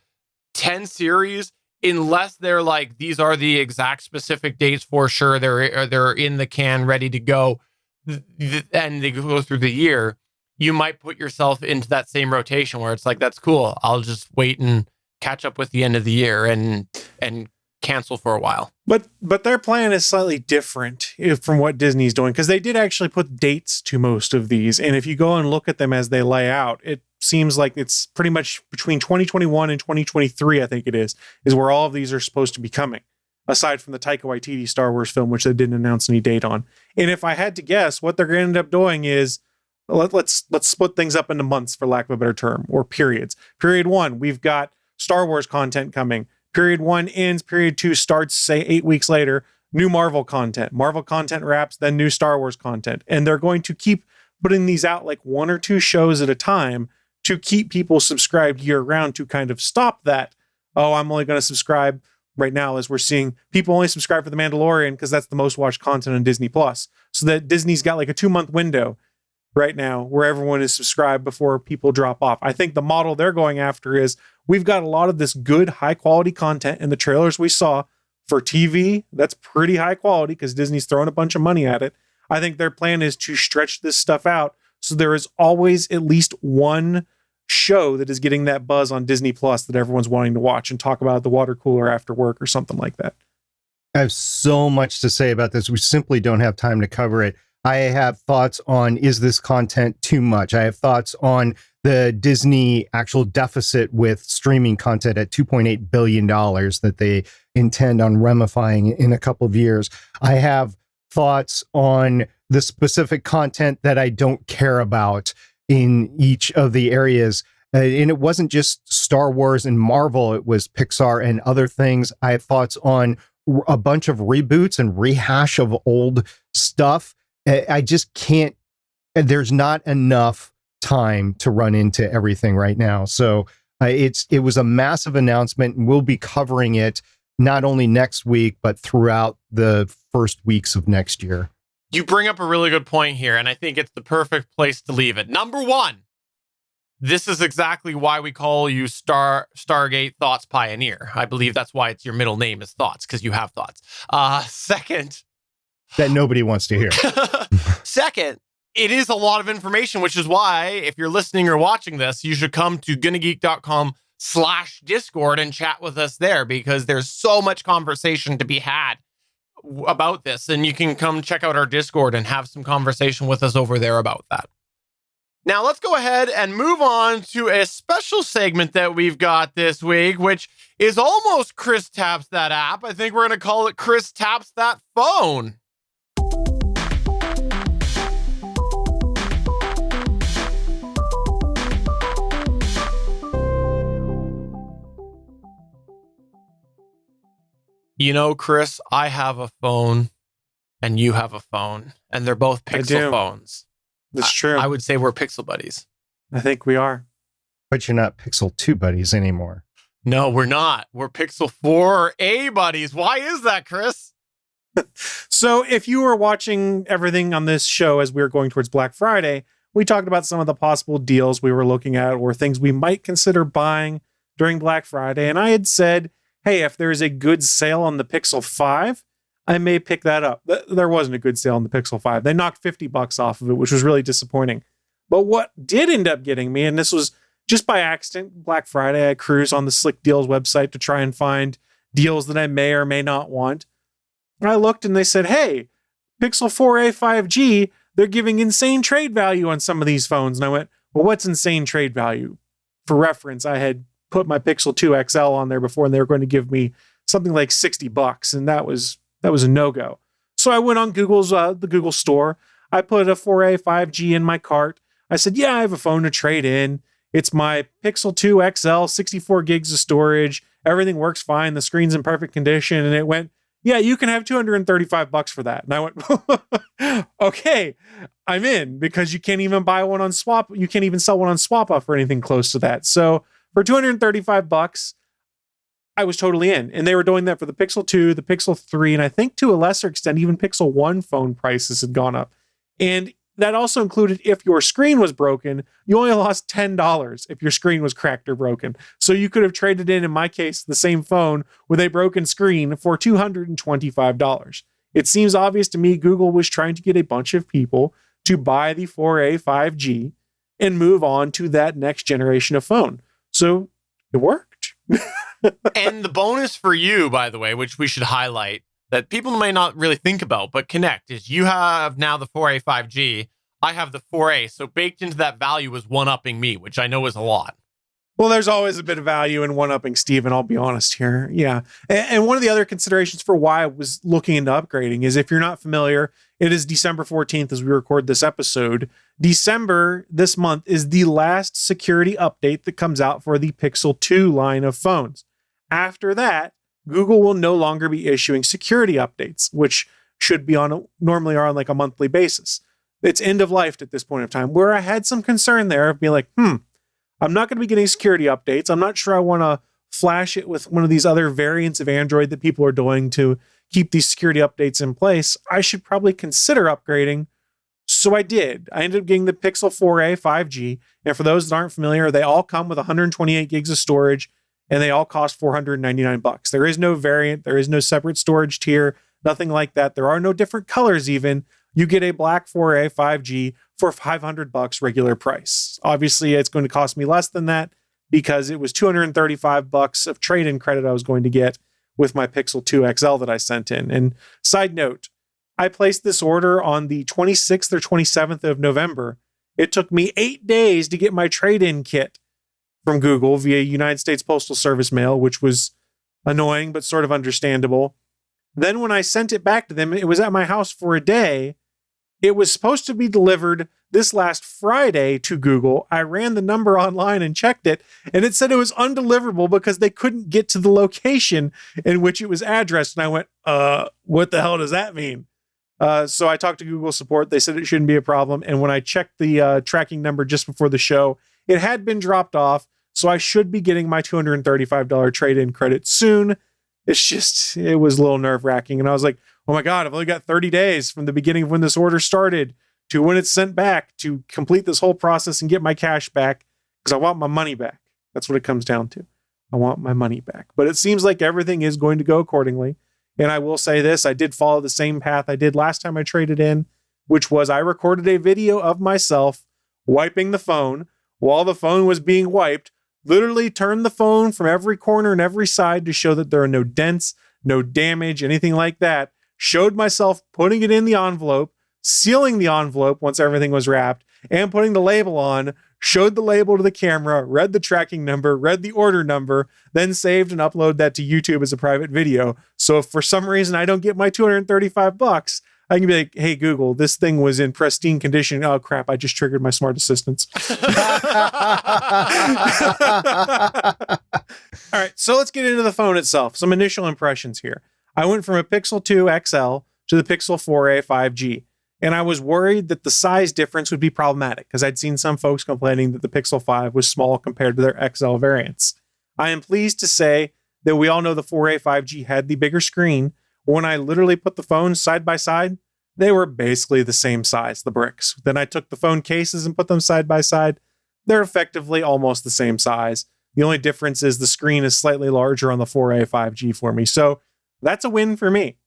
10 series, unless they're like, these are the exact specific dates for sure, they're in the can, ready to go, and they go through the year, you might put yourself into that same rotation where it's like, that's cool. I'll just wait and catch up with the end of the year and cancel for a while. But their plan is slightly different from what Disney's doing, because they did actually put dates to most of these. And if you go and look at them as they lay out, it seems like it's pretty much between 2021 and 2023, I think it is where all of these are supposed to be coming, aside from the Taika Waititi Star Wars film, which they didn't announce any date on. And if I had to guess, what they're going to end up doing is, let's split things up into months, for lack of a better term, or periods. Period 1, we've got Star Wars content coming. Period 1 ends, period 2 starts, say 8 weeks later, new Marvel content. Marvel content wraps, then new Star Wars content. And they're going to keep putting these out like 1 or 2 shows at a time to keep people subscribed year round, to kind of stop that. Oh, I'm only going to subscribe right now, as we're seeing people only subscribe for The Mandalorian because that's the most watched content on Disney Plus. So that Disney's got like a 2-month window right now where everyone is subscribed before people drop off. I think the model they're going after is, we've got a lot of this good, high quality content in the trailers we saw for TV. That's pretty high quality because Disney's throwing a bunch of money at it. I think their plan is to stretch this stuff out so there is always at least one show that is getting that buzz on Disney Plus that everyone's wanting to watch and talk about at the water cooler after work or something like that. I have so much to say about this. We simply don't have time to cover it. I have thoughts on, is this content too much? I have thoughts on the Disney actual deficit with streaming content at $2.8 billion that they intend on ramifying in a couple of years. I have thoughts on the specific content that I don't care about in each of the areas. And it wasn't just Star Wars and Marvel, it was Pixar and other things. I have thoughts on a bunch of reboots and rehash of old stuff. I just can't, there's not enough time to run into everything right now. So it was a massive announcement, and we'll be covering it not only next week, but throughout the first weeks of next year. You bring up a really good point here, and I think it's the perfect place to leave it. Number 1, this is exactly why we call you Stargate Thoughts Pioneer. I believe that's why it's your middle name is Thoughts, because you have thoughts. Second, that nobody wants to hear. Second, it is a lot of information, which is why if you're listening or watching this, you should come to gonnageek.com/Discord and chat with us there, because there's so much conversation to be had about this. And you can come check out our Discord and have some conversation with us over there about that. Now let's go ahead and move on to a special segment that we've got this week, which is almost Chris Taps That App. I think we're going to call it Chris Taps That Phone. You know, Chris, I have a phone and you have a phone, and they're both Pixel phones. That's true. I would say we're Pixel buddies. I think we are. But you're not Pixel 2 buddies anymore. No, we're not. We're Pixel 4a buddies. Why is that, Chris? So if you were watching everything on this show as we were going towards Black Friday, we talked about some of the possible deals we were looking at or things we might consider buying during Black Friday. And I had said, hey, if there's a good sale on the Pixel 5, I may pick that up. There wasn't a good sale on the Pixel 5. They knocked $50 off of it, which was really disappointing. But what did end up getting me, and this was just by accident, Black Friday, I cruised on the Slick Deals website to try and find deals that I may or may not want. And I looked and they said, hey, Pixel 4a 5G, they're giving insane trade value on some of these phones. And I went, well, what's insane trade value? For reference, I had put my Pixel 2 XL on there before, and they were going to give me something like $60, and that was a no-go. So I went on Google's the Google store. I put a 4a 5G in my cart. I said, yeah, I have a phone to trade in. It's my Pixel 2 XL, 64 gigs of storage. Everything works fine. The screen's in perfect condition. And it went, yeah, you can have $235 for that. And I went, okay, I'm in, because you can't even buy one on Swap. You can't even sell one on SwapUp for anything close to that. So for $235, I was totally in. And they were doing that for the Pixel 2, the Pixel 3, and I think to a lesser extent, even Pixel 1 phone prices had gone up. And that also included if your screen was broken, you only lost $10 if your screen was cracked or broken. So you could have traded in my case, the same phone with a broken screen for $225. It seems obvious to me Google was trying to get a bunch of people to buy the 4A 5G and move on to that next generation of phone. So it worked. And the bonus for you, by the way, which we should highlight, that people may not really think about, but connect, is you have now the 4A 5G. I have the 4A. So baked into that value was one-upping me, which I know is a lot. Well, there's always a bit of value in one-upping Steven, I'll be honest here. Yeah. And one of the other considerations for why I was looking into upgrading is, if you're not familiar, it is December 14th as we record this episode. December, this month, is the last security update that comes out for the Pixel 2 line of phones. After that, Google will no longer be issuing security updates, which should be normally are on like a monthly basis. It's end of life at this point of time, where I had some concern there of being like, I'm not going to be getting security updates. I'm not sure I want to flash it with one of these other variants of Android that people are doing to keep these security updates in place. I should probably consider upgrading. So I did. I ended up getting the Pixel 4a 5G. And for those that aren't familiar, they all come with 128 gigs of storage, and they all cost $499. There is no variant. There is no separate storage tier, nothing like that. There are no different colors even. You get a black 4A 5G for $500 regular price. Obviously, it's going to cost me less than that because it was $235 of trade-in credit I was going to get with my Pixel 2 XL that I sent in. And side note, I placed this order on the 26th or 27th of November. It took me 8 days to get my trade-in kit from Google via United States Postal Service mail, which was annoying, but sort of understandable. Then when I sent it back to them, it was at my house for a day. It was supposed to be delivered this last Friday to Google. I ran the number online and checked it, and it said it was undeliverable because they couldn't get to the location in which it was addressed. And I went, what the hell does that mean? So I talked to Google support. They said it shouldn't be a problem. And when I checked the tracking number just before the show, it had been dropped off. So I should be getting my $235 trade-in credit soon. It's just, it was a little nerve-wracking. And I was like, oh my God, I've only got 30 days from the beginning of when this order started to when it's sent back to complete this whole process and get my cash back, because I want my money back. That's what it comes down to. I want my money back. But it seems like everything is going to go accordingly. And I will say this, I did follow the same path I did last time I traded in, which was I recorded a video of myself wiping the phone while the phone was being wiped. Literally turned the phone from every corner and every side to show that there are no dents, no damage, anything like that. Showed myself putting it in the envelope, sealing the envelope once everything was wrapped, and putting the label on. Showed the label to the camera, read the tracking number, read the order number, then saved and uploaded that to YouTube as a private video. So if for some reason I don't get my $235, I can be like, hey, Google, this thing was in pristine condition. Oh, crap. I just triggered my smart assistants. All right. So let's get into the phone itself. Some initial impressions here. I went from a Pixel 2 XL to the Pixel 4a 5G. And I was worried that the size difference would be problematic because I'd seen some folks complaining that the Pixel 5 was small compared to their XL variants. I am pleased to say that we all know the 4a 5G had the bigger screen. When I literally put the phones side by side, they were basically the same size, the bricks. Then I took the phone cases and put them side by side. They're effectively almost the same size. The only difference is the screen is slightly larger on the 4a 5G for me. So that's a win for me.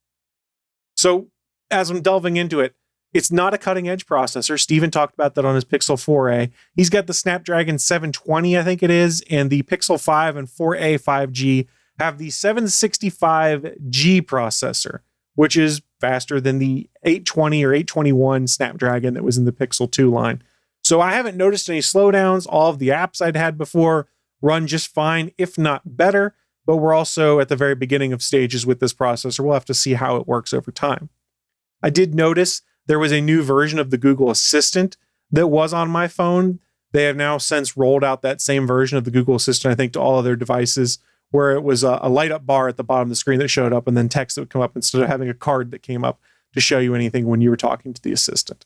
So as I'm delving into it, it's not a cutting edge processor. Steven talked about that on his Pixel 4a. He's got the Snapdragon 720, I think it is, and the Pixel 5 and 4a 5G have the 765G processor, which is faster than the 820 or 821 Snapdragon that was in the Pixel 2 line. So I haven't noticed any slowdowns. All of the apps I'd had before run just fine, if not better, but we're also at the very beginning of stages with this processor. We'll have to see how it works over time. I did notice there was a new version of the Google Assistant that was on my phone. They have now since rolled out that same version of the Google Assistant, I think, to all of their devices, where it was a light up bar at the bottom of the screen that showed up and then text that would come up instead of having a card that came up to show you anything when you were talking to the assistant.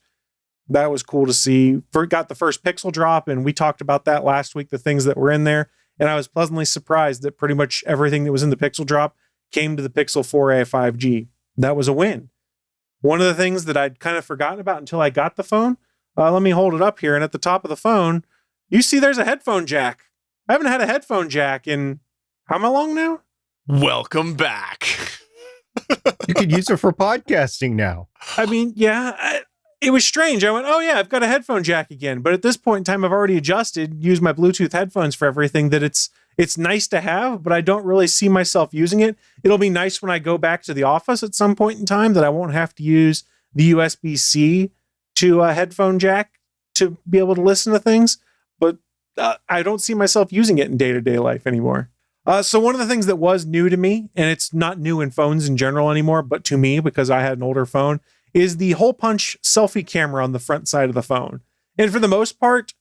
That was cool to see. Got the first pixel drop, and we talked about that last week, the things that were in there. And I was pleasantly surprised that pretty much everything that was in the pixel drop came to the Pixel 4a 5G. That was a win. One of the things that I'd kind of forgotten about until I got the phone, let me hold it up here. And at the top of the phone, you see there's a headphone jack. I haven't had a headphone jack in how long now? Welcome back. You could use it for podcasting now. I mean, yeah, it was strange. I went, oh yeah, I've got a headphone jack again. But at this point in time, I've already used my Bluetooth headphones for everything, that it's nice to have, but I don't really see myself using it. It'll be nice when I go back to the office at some point in time that I won't have to use the USB-C to a headphone jack to be able to listen to things. But I don't see myself using it in day-to-day life anymore. So one of the things that was new to me, and it's not new in phones in general anymore, but to me, because I had an older phone, is the hole punch selfie camera on the front side of the phone. And for the most part,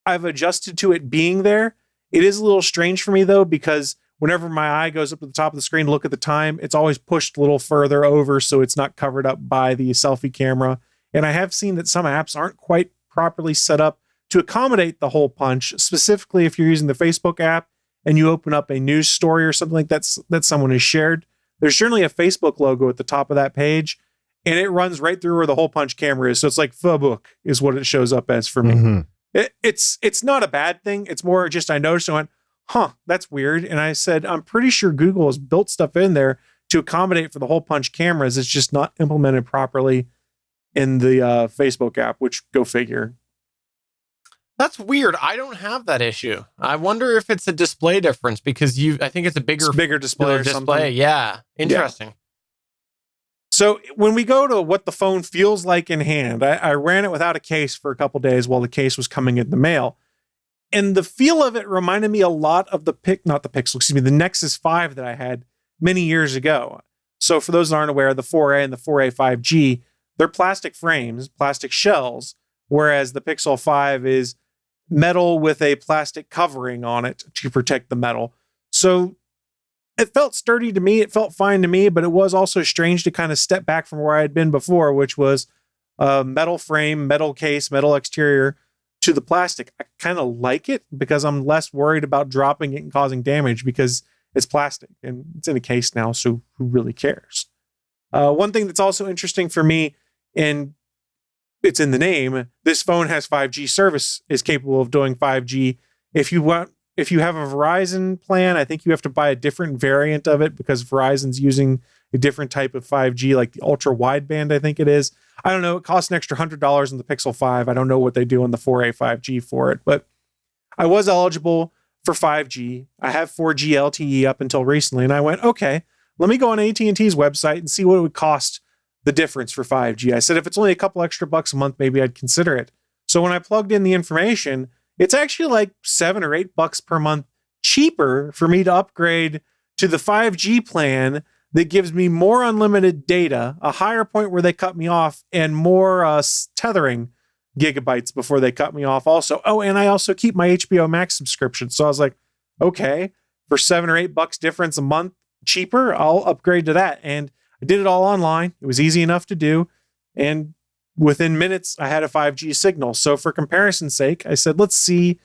I've adjusted to it being there. It is a little strange for me though, because whenever my eye goes up to the top of the screen to look at the time, it's always pushed a little further over so it's not covered up by the selfie camera. And I have seen that some apps aren't quite properly set up to accommodate the hole punch, specifically if you're using the Facebook app and you open up a news story or something like that someone has shared. There's generally a Facebook logo at the top of that page, and it runs right through where the hole punch camera is. So it's like Facebook is what it shows up as for me. Mm-hmm. It's not a bad thing. It's more just I noticed and went, that's weird. And I said, I'm pretty sure Google has built stuff in there to accommodate for the hole punch cameras. It's just not implemented properly in the Facebook app, which go figure. That's weird. I don't have that issue. I wonder if it's a display difference because I think it's a bigger display or something. Yeah. Interesting. Yeah. So when we go to what the phone feels like in hand, I ran it without a case for a couple days while the case was coming in the mail. And the feel of it reminded me a lot of the Nexus 5 that I had many years ago. So for those that aren't aware, the 4A and the 4A 5G, they're plastic frames, plastic shells, whereas the Pixel 5 is metal with a plastic covering on it to protect the metal. So it felt sturdy to me. It felt fine to me, but it was also strange to kind of step back from where I had been before, which was a metal frame, metal case, metal exterior to the plastic. I kind of like it because I'm less worried about dropping it and causing damage because it's plastic and it's in a case now. So who really cares? One thing that's also interesting for me, and it's in the name, this phone has 5G service, is capable of doing 5G. If you have a Verizon plan, I think you have to buy a different variant of it because Verizon's using a different type of 5G, like the ultra wideband, I think it is. I don't know. It costs an extra $100 on the Pixel 5. I don't know what they do on the 4A 5G for it, but I was eligible for 5G. I have 4G LTE up until recently, and I went, okay, let me go on AT&T's website and see what it would cost the difference for 5G. I said, if it's only a couple extra bucks a month, maybe I'd consider it. So when I plugged in the information, it's actually like $7 or $8 per month cheaper for me to upgrade to the 5G plan that gives me more unlimited data, a higher point where they cut me off, and more tethering gigabytes before they cut me off also. Oh, and I also keep my HBO Max subscription. So I was like, okay, for $7 or $8 difference a month cheaper, I'll upgrade to that. And I did it all online. It was easy enough to do. And within minutes, I had a 5G signal. So for comparison's sake, I said, let's see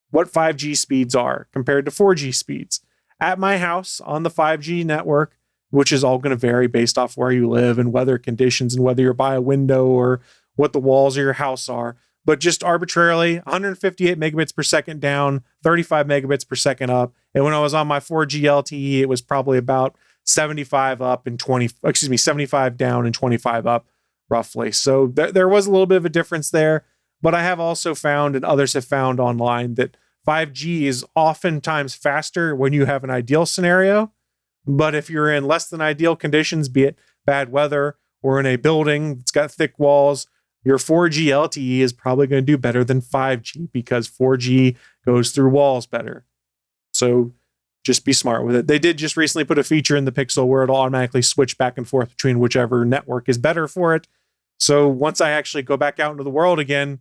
what 5G speeds are compared to 4G speeds. At my house on the 5G network, which is all going to vary based off where you live and weather conditions and whether you're by a window or what the walls of your house are. But just arbitrarily, 158 megabits per second down, 35 megabits per second up. And when I was on my 4G LTE, it was probably about 75 up and 75 down and 25 up roughly. So there was a little bit of a difference there, but I have also found, and others have found online, that 5G is oftentimes faster when you have an ideal scenario. But if you're in less than ideal conditions, be it bad weather or in a building that's got thick walls, your 4G LTE is probably going to do better than 5G because 4G goes through walls better. So just be smart with it. They did just recently put a feature in the Pixel where it'll automatically switch back and forth between whichever network is better for it. So once I actually go back out into the world again,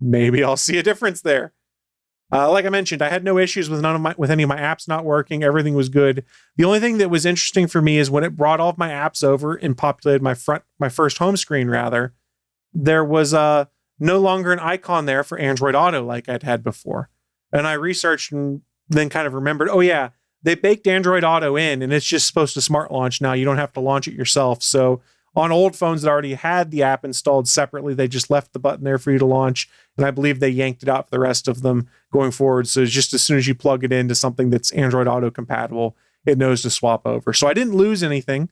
maybe I'll see a difference there. Like I mentioned, I had no issues with any of my apps not working. Everything was good. The only thing that was interesting for me is when it brought all of my apps over and populated my first home screen, rather, there was no longer an icon there for Android Auto like I'd had before. And I researched and then kind of remembered, oh yeah, they baked Android Auto in and it's just supposed to smart launch now. You don't have to launch it yourself. So on old phones that already had the app installed separately, they just left the button there for you to launch. And I believe they yanked it out for the rest of them going forward. So it's just as soon as you plug it into something that's Android Auto compatible, it knows to swap over. So I didn't lose anything.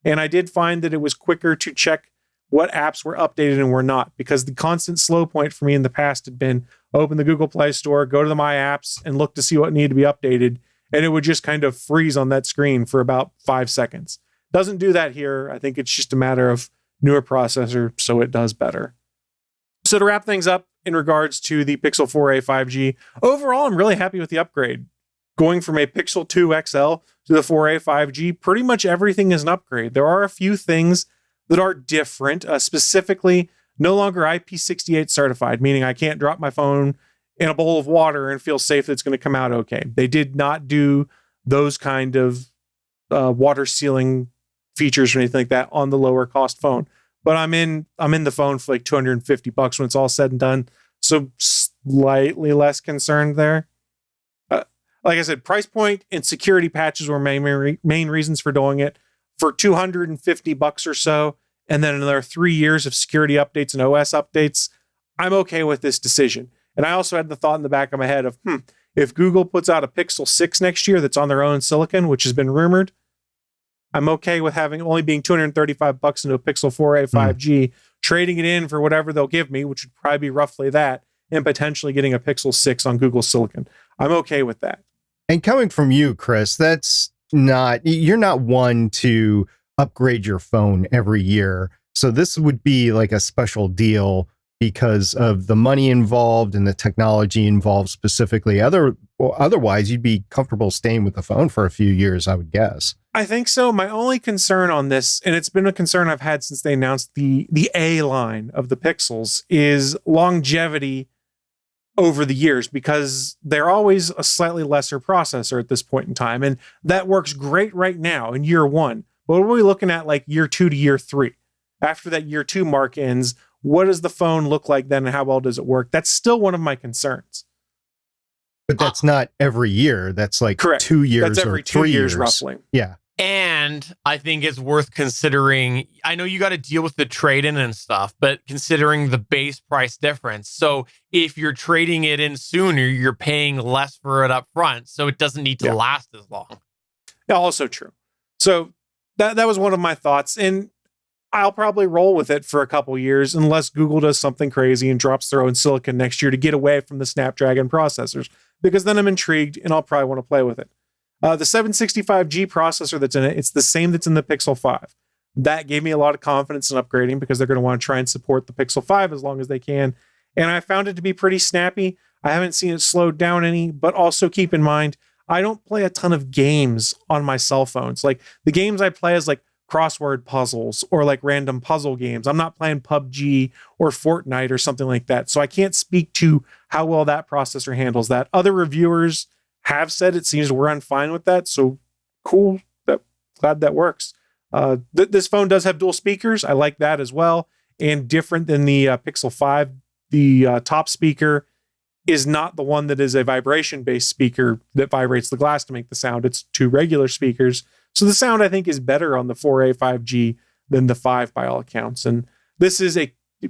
And I did find that it was quicker to check what apps were updated and were not, because the constant slow point for me in the past had been open the Google Play Store, go to My Apps, and look to see what needed to be updated. And it would just kind of freeze on that screen for about 5 seconds. Doesn't do that here. I think it's just a matter of newer processor, so it does better. So to wrap things up in regards to the Pixel 4a 5G, overall, I'm really happy with the upgrade. Going from a Pixel 2 XL to the 4a 5G, pretty much everything is an upgrade. There are a few things that are different, specifically no longer IP68 certified, meaning I can't drop my phone in a bowl of water and feel safe that it's going to come out okay. They did not do those kind of water sealing features or anything like that on the lower cost phone. But I'm in the phone for like $250 when it's all said and done. So slightly less concerned there. Like I said, price point and security patches were main reasons for doing it. For $250 or so, and then another 3 years of security updates and OS updates, I'm okay with this decision. And I also had the thought in the back of my head of, if Google puts out a Pixel 6 next year that's on their own silicon, which has been rumored, I'm okay with having only being $235 into a Pixel 4a 5G, trading it in for whatever they'll give me, which would probably be roughly that, and potentially getting a Pixel 6 on Google Silicon. I'm okay with that. And coming from you, Chris, you're not one to upgrade your phone every year. So this would be like a special deal because of the money involved and the technology involved specifically. Otherwise, you'd be comfortable staying with the phone for a few years, I would guess. I think so. My only concern on this, and it's been a concern I've had since they announced the A line of the Pixels, is longevity over the years, because they're always a slightly lesser processor at this point in time. And that works great right now in year one. But what are we looking at like year 2 to year 3? After that year 2 mark ends, what does the phone look like then and how well does it work? That's still one of my concerns. But that's not every year. That's like correct. 2 years that's every or 3 2 years years. roughly. Yeah. And I think it's worth considering. I know you got to deal with the trade-in and stuff, but considering the base price difference. So if you're trading it in sooner, you're paying less for it up front. So it doesn't need to last as long. Yeah, also true. So that was one of my thoughts. And I'll probably roll with it for a couple years unless Google does something crazy and drops their own silicon next year to get away from the Snapdragon processors, because then I'm intrigued and I'll probably want to play with it. The 765G processor that's in it, it's the same that's in the Pixel 5. That gave me a lot of confidence in upgrading because they're going to want to try and support the Pixel 5 as long as they can. And I found it to be pretty snappy. I haven't seen it slowed down any, but also keep in mind, I don't play a ton of games on my cell phones. Like the games I play is like crossword puzzles or like random puzzle games. I'm not playing PUBG or Fortnite or something like that. So I can't speak to how well that processor handles that. Other reviewers have said it seems to run fine with that. So cool. Glad that works. This phone does have dual speakers. I like that as well. And different than the Pixel 5, the top speaker is not the one that is a vibration-based speaker that vibrates the glass to make the sound. It's 2 regular speakers. So the sound, I think, is better on the 4a 5G than the 5 by all accounts. And this is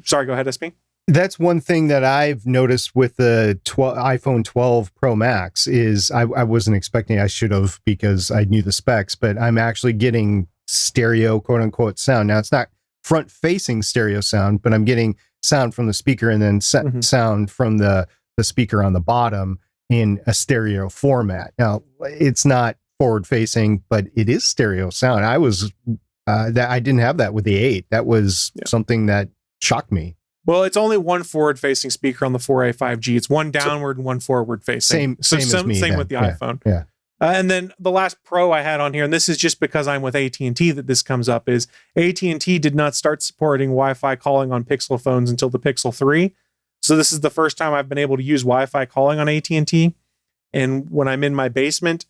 sorry, go ahead, SP. That's one thing that I've noticed with the iPhone 12 Pro Max is I wasn't expecting, I should have because I knew the specs, but I'm actually getting stereo, quote unquote, sound. Now, it's not front facing stereo sound, but I'm getting sound from the speaker and then sound from the speaker on the bottom in a stereo format. Now, it's not forward facing, but it is stereo sound. I didn't have that with the 8. That was something that shocked me. Well, it's only one forward-facing speaker on the 4a 5G. It's one downward and one forward-facing. Same with the iPhone. Yeah. And then the last Pro I had on here, and this is just because I'm with AT&T that this comes up, is AT&T did not start supporting Wi-Fi calling on Pixel phones until the Pixel 3. So this is the first time I've been able to use Wi-Fi calling on AT&T. And when I'm in my basement,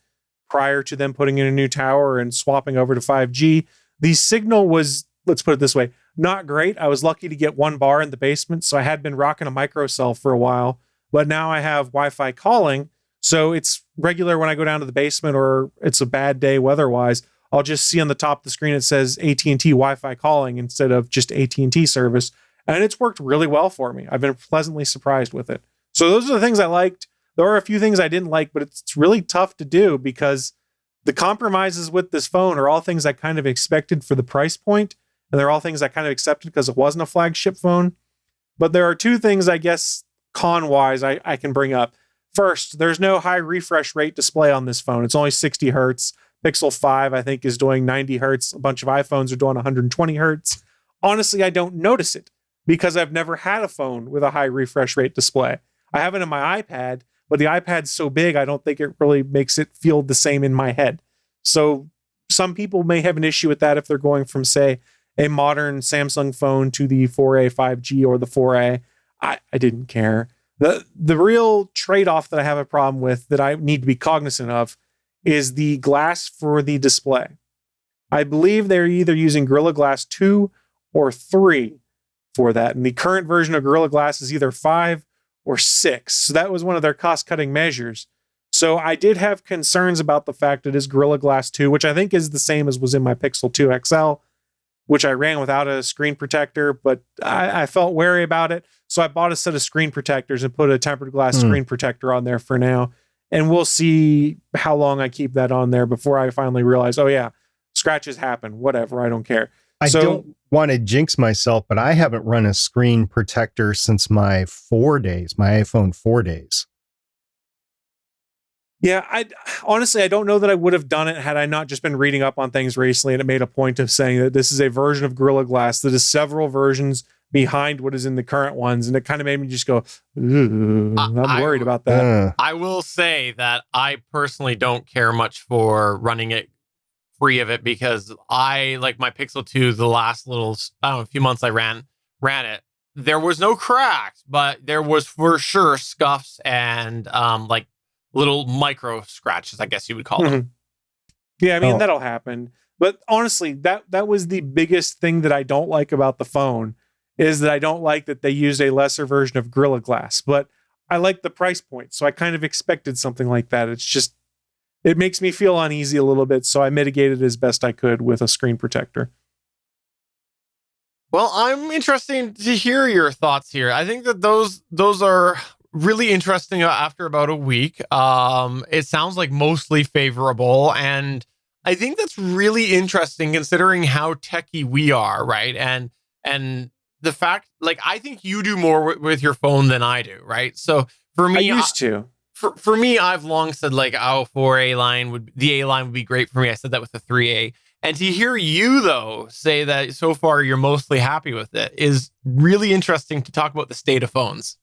prior to them putting in a new tower and swapping over to 5G, the signal was, let's put it this way, not great. I was lucky to get 1 bar in the basement, so I had been rocking a microcell for a while, but now I have Wi-Fi calling, so it's regular when I go down to the basement or it's a bad day weather-wise. I'll just see on the top of the screen it says AT&T Wi-Fi calling instead of just AT&T service, and it's worked really well for me. I've been pleasantly surprised with it. So those are the things I liked. There are a few things I didn't like, but it's really tough to do because the compromises with this phone are all things I kind of expected for the price point, and they're all things I kind of accepted because it wasn't a flagship phone. But there are 2 things, I guess, con-wise, I can bring up. First, there's no high refresh rate display on this phone. It's only 60 hertz. Pixel 5, I think, is doing 90 hertz. A bunch of iPhones are doing 120 hertz. Honestly, I don't notice it because I've never had a phone with a high refresh rate display. I have it in my iPad, but the iPad's so big, I don't think it really makes it feel the same in my head. So some people may have an issue with that if they're going from, say, a modern Samsung phone to the 4A 5G or the 4A. I didn't care. The real trade-off that I have a problem with that I need to be cognizant of is the glass for the display. I believe they're either using Gorilla Glass 2 or 3 for that. And the current version of Gorilla Glass is either 5 or 6. So that was one of their cost-cutting measures. So I did have concerns about the fact it is Gorilla Glass 2, which I think is the same as was in my Pixel 2 XL, which I ran without a screen protector, but I felt wary about it. So I bought a set of screen protectors and put a tempered glass screen protector on there for now. And we'll see how long I keep that on there before I finally realize, oh yeah, scratches happen, whatever, I don't care. I don't want to jinx myself, but I haven't run a screen protector since my iPhone 4 days. Yeah, I honestly don't know that I would have done it had I not just been reading up on things recently, and it made a point of saying that this is a version of Gorilla Glass that is several versions behind what is in the current ones, and it kind of made me just go, I'm worried about that. I will say that I personally don't care much for running it free of it because I like my Pixel 2, the last few months I ran it. There was no cracks, but there was for sure scuffs and like little micro scratches, I guess you would call them. Yeah, I mean, that'll happen. But honestly, that was the biggest thing that I don't like about the phone is that I don't like that they used a lesser version of Gorilla Glass, but I like the price point. So I kind of expected something like that. It's just, it makes me feel uneasy a little bit. So I mitigated as best I could with a screen protector. Well, I'm interested to hear your thoughts here. I think that those are really interesting after about a week. It sounds like mostly favorable. And I think that's really interesting considering how techie we are, right? And the fact, like, I think you do more with your phone than I do, right? So for me, I used to. For me, I've long said like, oh, 4A line the A line would be great for me. I said that with the 3A. And to hear you though say that so far you're mostly happy with it is really interesting to talk about the state of phones.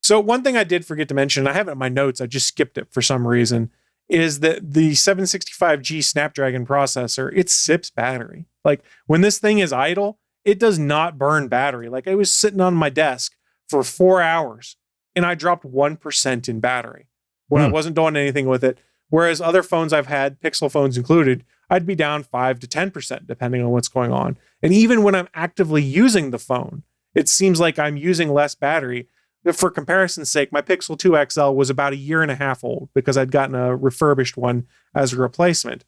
So one thing I did forget to mention, I have it in my notes, I just skipped it for some reason, is that the 765G Snapdragon processor, it sips battery. Like when this thing is idle, it does not burn battery. Like I was sitting on my desk for 4 hours and I dropped 1% in battery when I wasn't doing anything with it. Whereas other phones I've had, Pixel phones included, I'd be down 5 to 10% depending on what's going on. And even when I'm actively using the phone, it seems like I'm using less battery. For comparison's sake, my Pixel 2 XL was about 1.5 years old because I'd gotten a refurbished one as a replacement.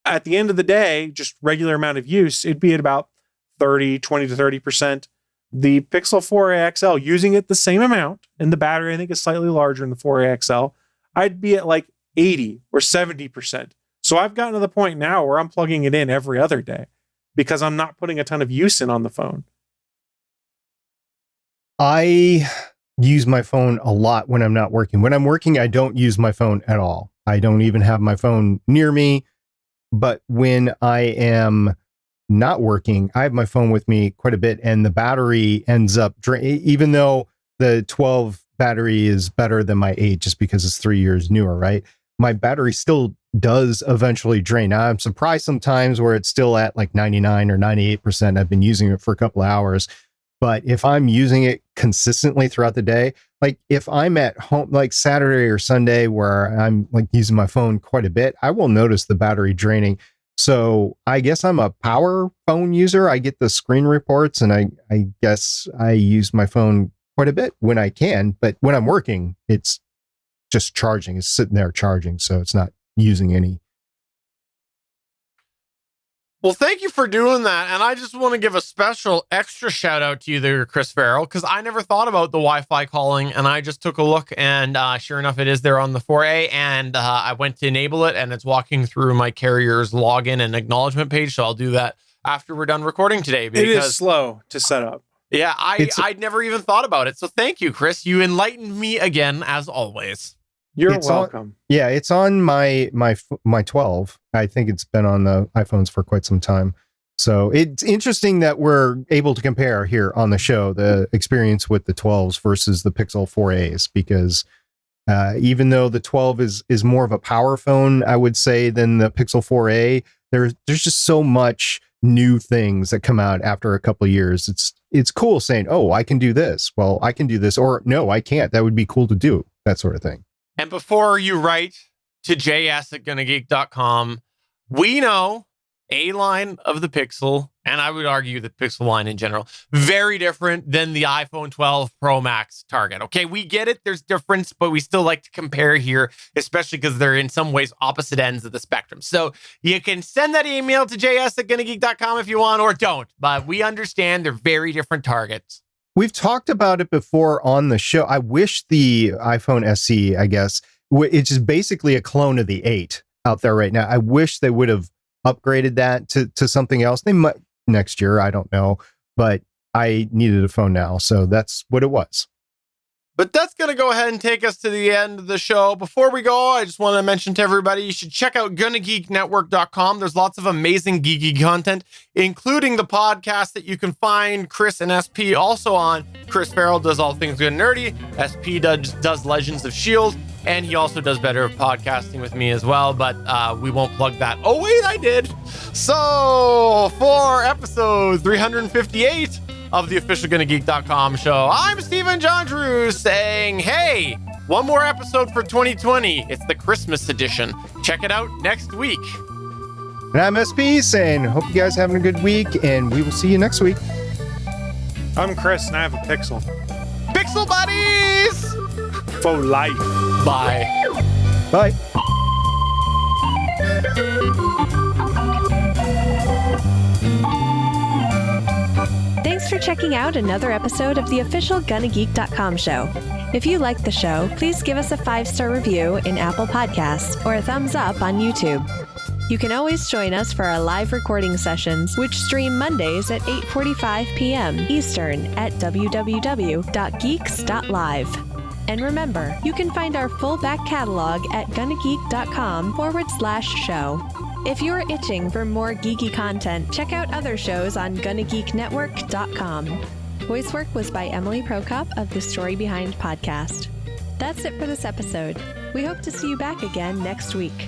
At the end of the day, just regular amount of use, it'd be at about 20 to 30%. The Pixel 4a XL, using it the same amount, and the battery I think is slightly larger in the 4a XL, I'd be at like 80 or 70%. So I've gotten to the point now where I'm plugging it in every other day because I'm not putting a ton of use in on the phone. I use my phone a lot when I'm not working. When I'm working, I don't use my phone at all. I don't even have my phone near me. But when I am not working, I have my phone with me quite a bit, and the battery ends up even though the 12 battery is better than my 8 just because it's 3 years newer, right? My battery still does eventually drain. Now, I'm surprised sometimes where it's still at like 99 or 98%. I've been using it for a couple of hours. But if I'm using it consistently throughout the day. Like if I'm at home, like Saturday or Sunday, where I'm like using my phone quite a bit, I will notice the battery draining. So I guess I'm a power phone user. I get the screen reports, and I guess I use my phone quite a bit when I can. But when I'm working, it's just charging. It's sitting there charging, so it's not using any. Well, thank you for doing that. And I just want to give a special extra shout out to you there, Chris Farrell, because I never thought about the Wi-Fi calling, and I just took a look, and sure enough, it is there on the 4A, and I went to enable it, and it's walking through my carrier's login and acknowledgement page, so I'll do that after we're done recording today. It is slow to set up. Yeah, I'd never even thought about it. So thank you, Chris. You enlightened me again, as always. You're welcome. It's on my 12. I think it's been on the iPhones for quite some time. So it's interesting that we're able to compare here on the show the experience with the 12s versus the Pixel 4As, because even though the 12 is more of a power phone, I would say, than the Pixel 4A, there's just so much new things that come out after a couple of years. It's cool saying, oh, I can do this. Well, I can do this, or no, I can't. That would be cool to do, that sort of thing. And before you write to js@gonnageek.com, we know a line of the Pixel, and I would argue the Pixel line in general, very different than the iPhone 12 Pro Max target. Okay, we get it. There's difference, but we still like to compare here, especially because they're in some ways opposite ends of the spectrum. So you can send that email to js@gonnageek.com if you want, or don't. But we understand they're very different targets. We've talked about it before on the show. I wish the iPhone SE, I guess, it's just basically a clone of the 8 out there right now. I wish they would have upgraded that to something else. They might next year, I don't know, but I needed a phone now, so that's what it was. But that's going to go ahead and take us to the end of the show. Before we go, I just want to mention to everybody, you should check out GonnaGeekNetwork.com. There's lots of amazing geeky content, including the podcast that you can find Chris and SP also on. Chris Farrell does All Things Good and Nerdy. SP does Legends of S.H.I.E.L.D., and he also does Better Podcasting with me as well, but we won't plug that. Oh, wait, I did. So, for episode 358 of the official GonnaGeek.com show, I'm Stephen John Drew saying, hey, one more episode for 2020. It's the Christmas edition. Check it out next week. And I'm SP saying, hope you guys having a good week, and we will see you next week. I'm Chris, and I have a Pixel. Pixel buddies! For life. Bye. Bye. Thanks for checking out another episode of the official GonnaGeek.com show. If you like the show, please give us a 5-star review in Apple Podcasts or a thumbs up on YouTube. You can always join us for our live recording sessions, which stream Mondays at 8:45 p.m. Eastern at www.geeks.live. And remember, you can find our full back catalog at GonnaGeek.com/show. If you're itching for more geeky content, check out other shows on GonnaGeekNetwork.com. Voice work was by Emily Prokop of the Story Behind podcast. That's it for this episode. We hope to see you back again next week.